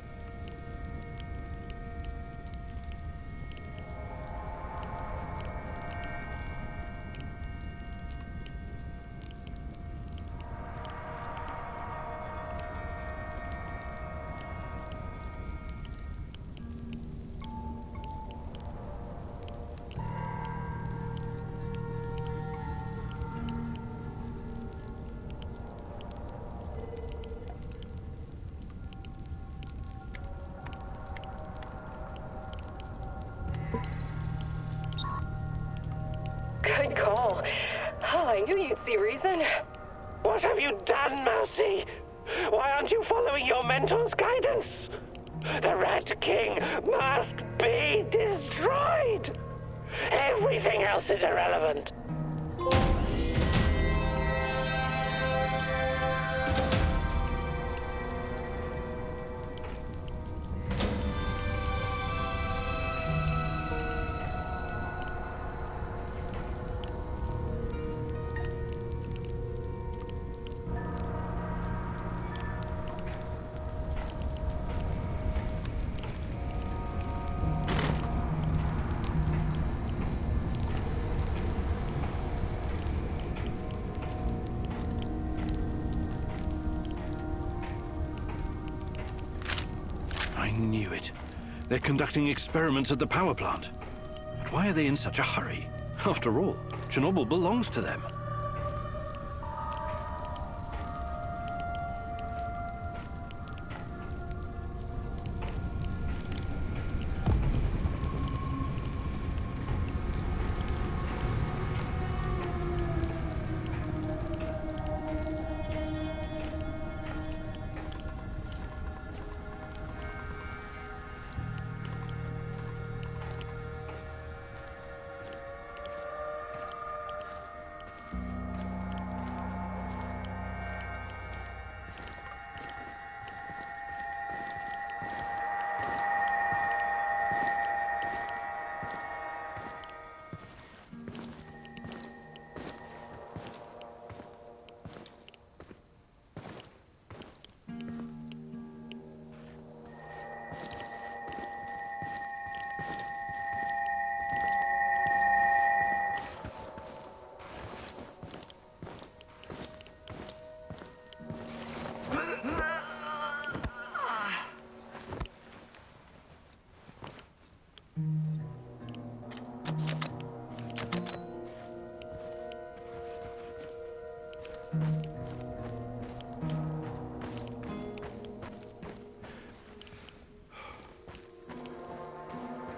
Good call. Oh, I knew you'd see reason. What have you done, Mousy? Why aren't you following your mentor's guidance? The Rat King must be destroyed. Everything else is irrelevant. knew it. They're conducting experiments at the power plant. But why are they in such a hurry? After all, Chernobyl belongs to them.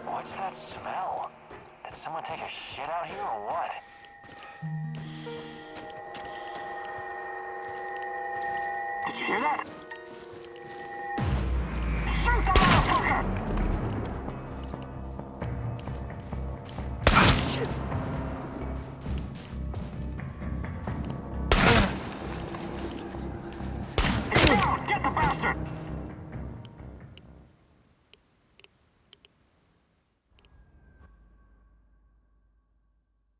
What's that smell? Did someone take a shit out here or what? Did you hear that? Shoot the motherfucker! Ah, shit! He's down! Get the bastard!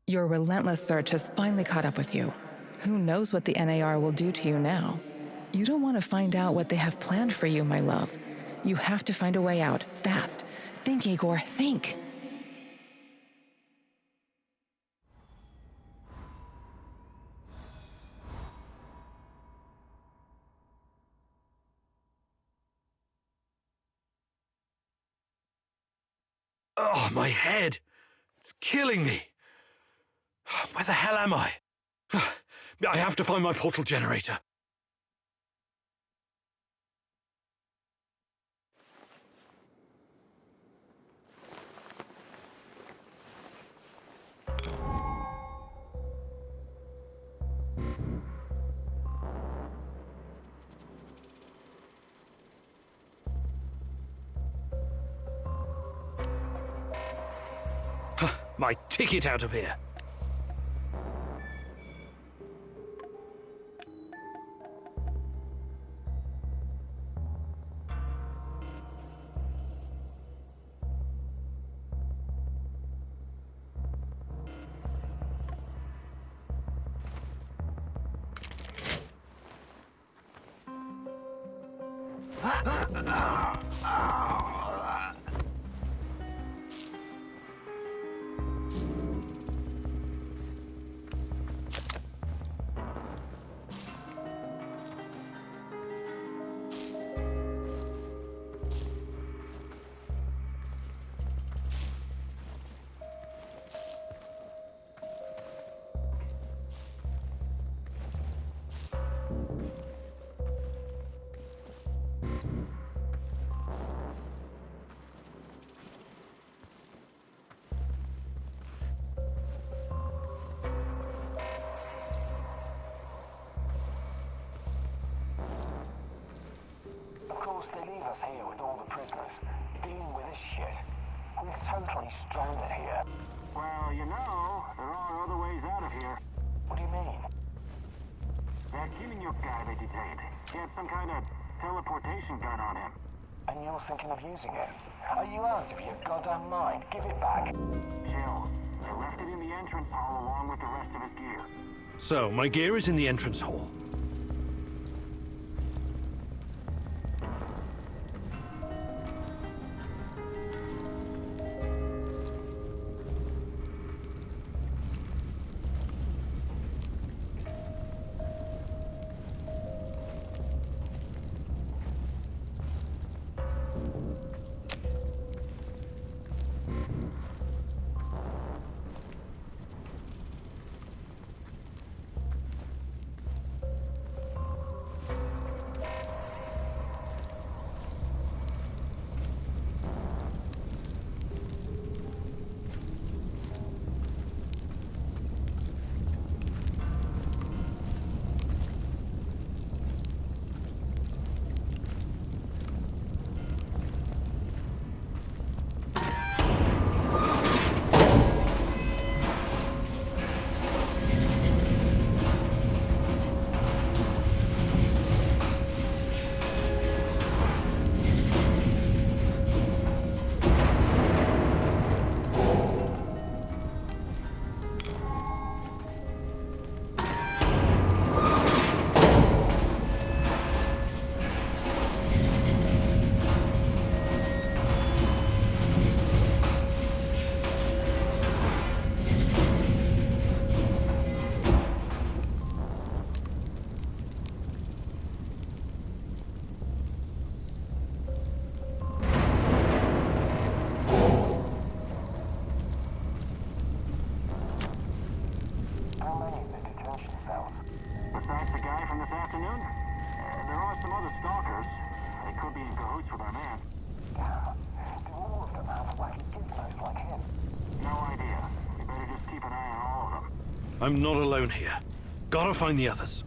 Your relentless search has finally caught up with you. Who knows what the NAR will do to you now? You don't want to find out what they have planned for you, my love. You have to find a way out, fast. Think, Igor, think! Oh, my head! It's killing me! Where the hell am I? I have to find my portal generator. My ticket out of here. They leave us here with all the prisoners, dealing with this shit. We're totally stranded here. Well, you know, there are other ways out of here. What do you mean? That Khymynuk guy they detained. He had some kind of teleportation gun on him. And you're thinking of using it? Are you out of your goddamn mind? Give it back. Chill. They left it in the entrance hall along with the rest of his gear. So, my gear is in the entrance hall. stalkers. They could be in cahoots with our man. Do all of them have wacky gizmos like him? No idea. You better just keep an eye on all of them. I'm not alone here. Gotta find the others.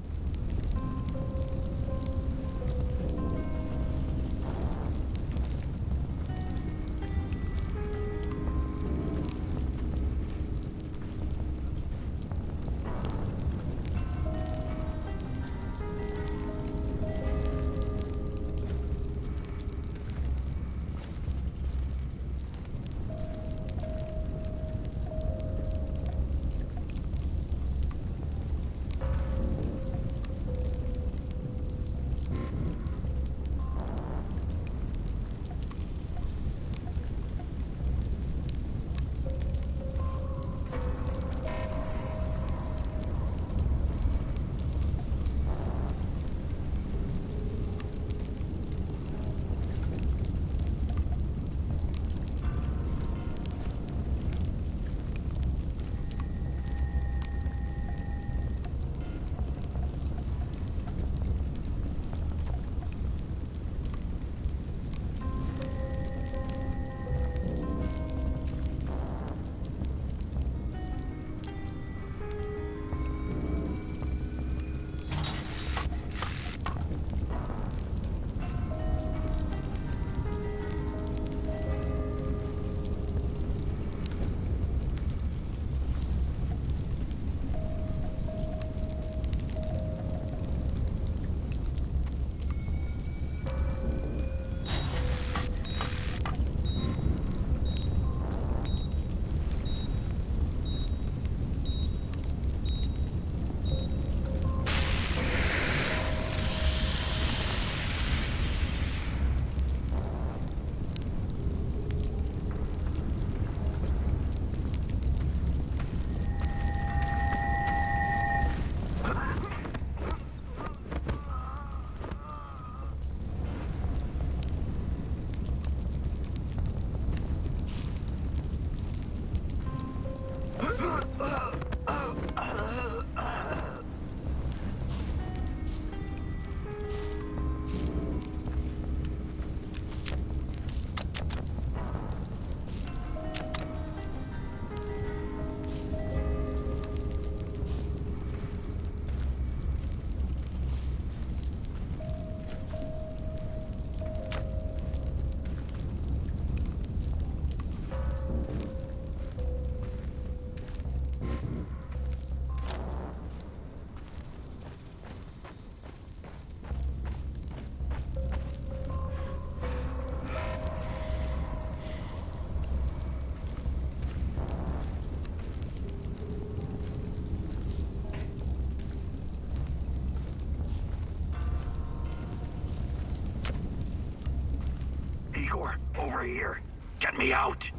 Igor, over here. Get me out!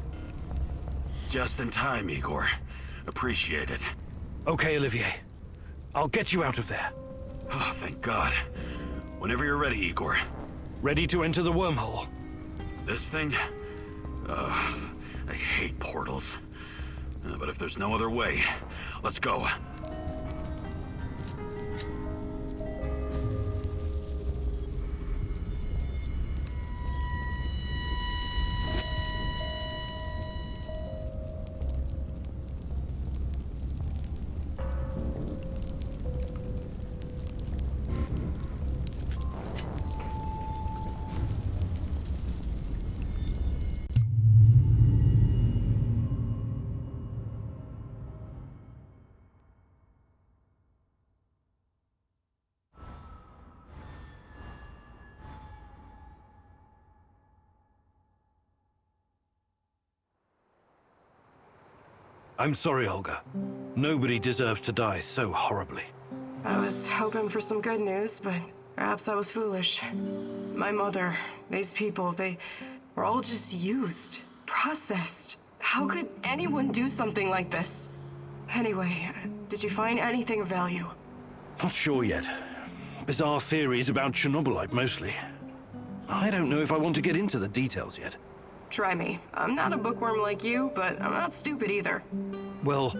Just in time, Igor. Appreciate it. Okay, Olivier. I'll get you out of there. Oh, thank God. Whenever you're ready, Igor. Ready to enter the wormhole? This thing? I hate portals. But if there's no other way, let's go. I'm sorry, Olga. Nobody deserves to die so horribly. I was hoping for some good news, but perhaps I was foolish. My mother, these people, they were all just used, processed. How could anyone do something like this? Anyway, did you find anything of value? Not sure yet. Bizarre theories about Chernobylite, mostly. I don't know if I want to get into the details yet. Try me. I'm not a bookworm like you, but I'm not stupid either. Well,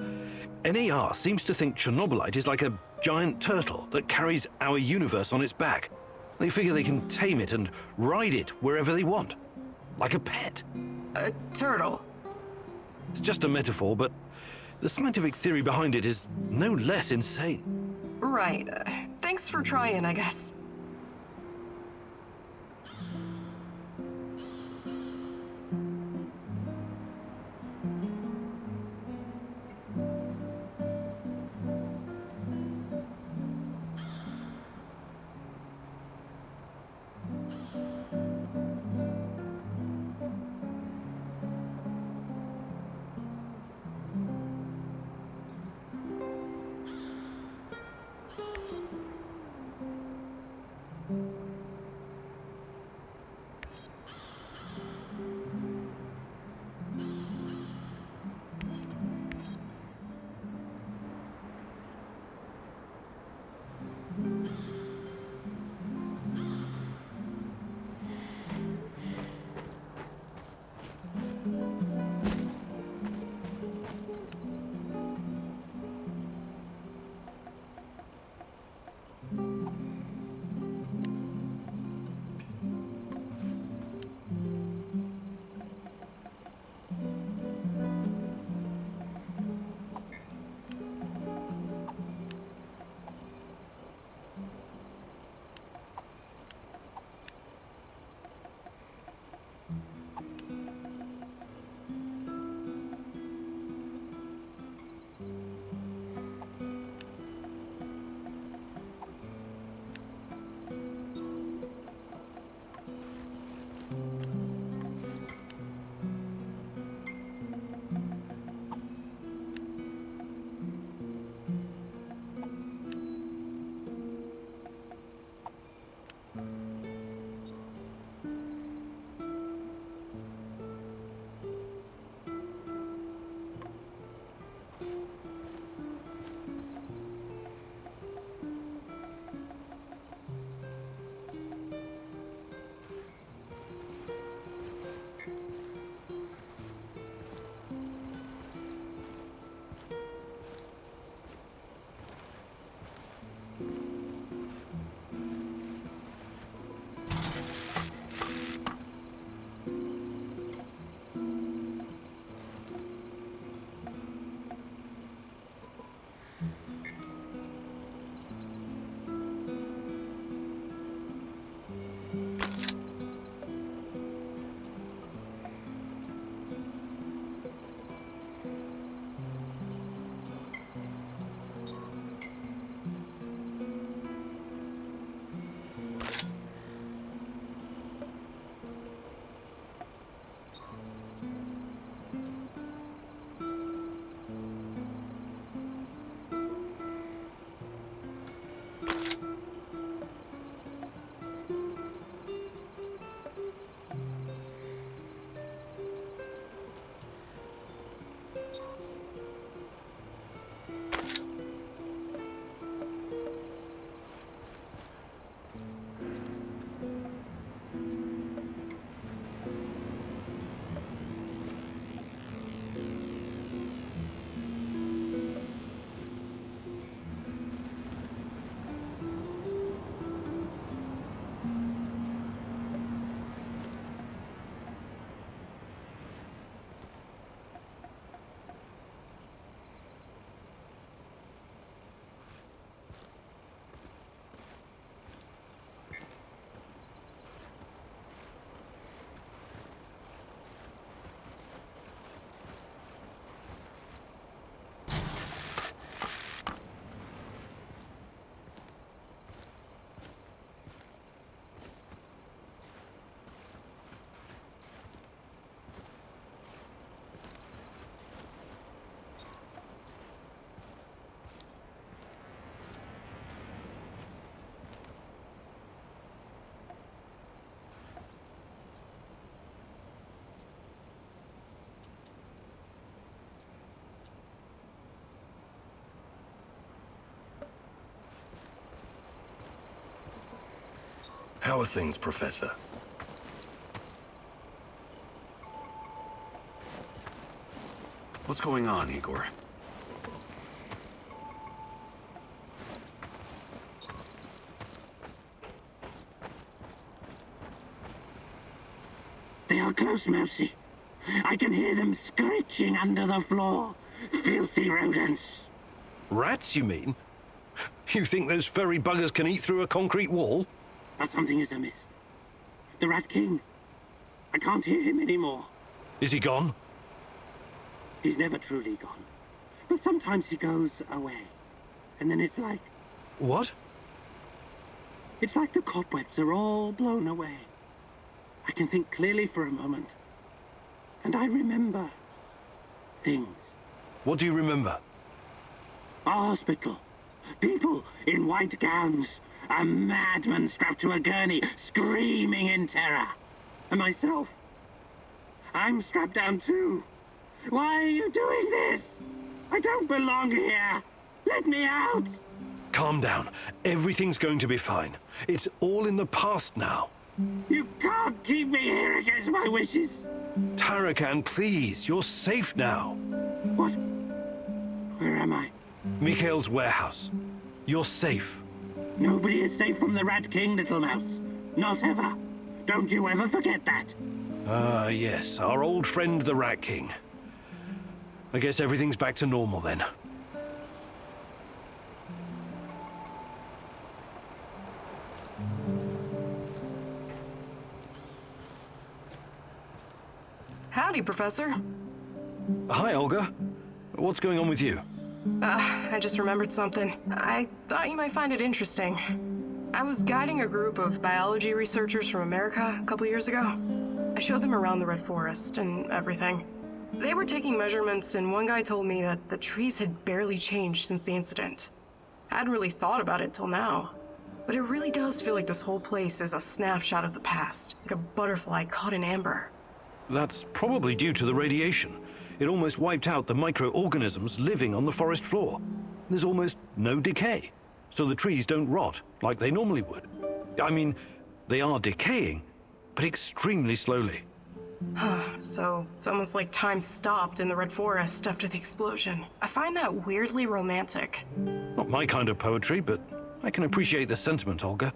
NAR seems to think Chernobylite is like a giant turtle that carries our universe on its back. They figure they can tame it and ride it wherever they want. Like a pet. A turtle. It's just a metaphor, but the scientific theory behind it is no less insane. Right. Thanks for trying, I guess. How are things, Professor? What's going on, Igor? They are close, Mousy. I can hear them screeching under the floor. Filthy rodents. Rats, you mean? You think those furry buggers can eat through a concrete wall? But something is amiss. The Rat King. I can't hear him anymore. Is he gone? He's never truly gone. But sometimes he goes away. And then it's like... What? It's like the cobwebs are all blown away. I can think clearly for a moment. And I remember... things. What do you remember? A hospital. People in white gowns. A madman strapped to a gurney, screaming in terror. And myself. I'm strapped down too. Why are you doing this? I don't belong here. Let me out. Calm down. Everything's going to be fine. It's all in the past now. You can't keep me here against my wishes. Tarakan, please. You're safe now. What? Where am I? Mikhail's warehouse. You're safe. Nobody is safe from the Rat King, little mouse. Not ever. Don't you ever forget that. Ah, yes. Our old friend, the Rat King. I guess everything's back to normal then. Howdy, Professor. Hi, Olga. What's going on with you? I just remembered something. I thought you might find it interesting. I was guiding a group of biology researchers from America a couple years ago. I showed them around the Red Forest and everything. They were taking measurements, and one guy told me that the trees had barely changed since the incident. I hadn't really thought about it till now. But it really does feel like this whole place is a snapshot of the past, like a butterfly caught in amber. That's probably due to the radiation. It almost wiped out the microorganisms living on the forest floor. There's almost no decay, so the trees don't rot like they normally would. I mean, they are decaying, but extremely slowly. So it's almost like time stopped in the Red Forest after the explosion. I find that weirdly romantic. Not my kind of poetry, but I can appreciate the sentiment, Olga.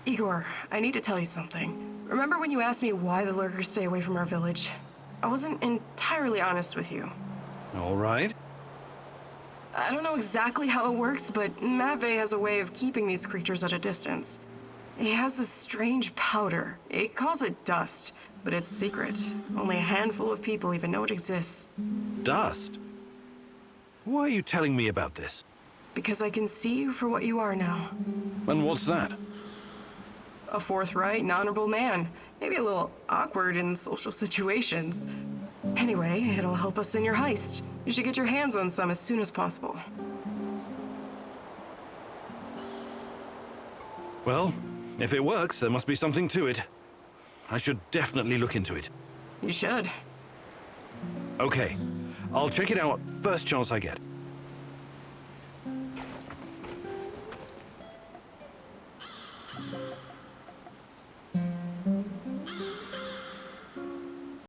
Igor, I need to tell you something. Remember when you asked me why the lurkers stay away from our village? I wasn't entirely honest with you. All right. I don't know exactly how it works, but Matvey has a way of keeping these creatures at a distance. He has this strange powder. He calls it dust, but it's secret. Only a handful of people even know it exists. Dust? Why are you telling me about this? Because I can see you for what you are now. And what's that? A forthright and honorable man. Maybe a little awkward in social situations. Anyway, it'll help us in your heist. You should get your hands on some as soon as possible. Well, if it works, there must be something to it. I should definitely look into it. You should. Okay, I'll check it out first chance I get.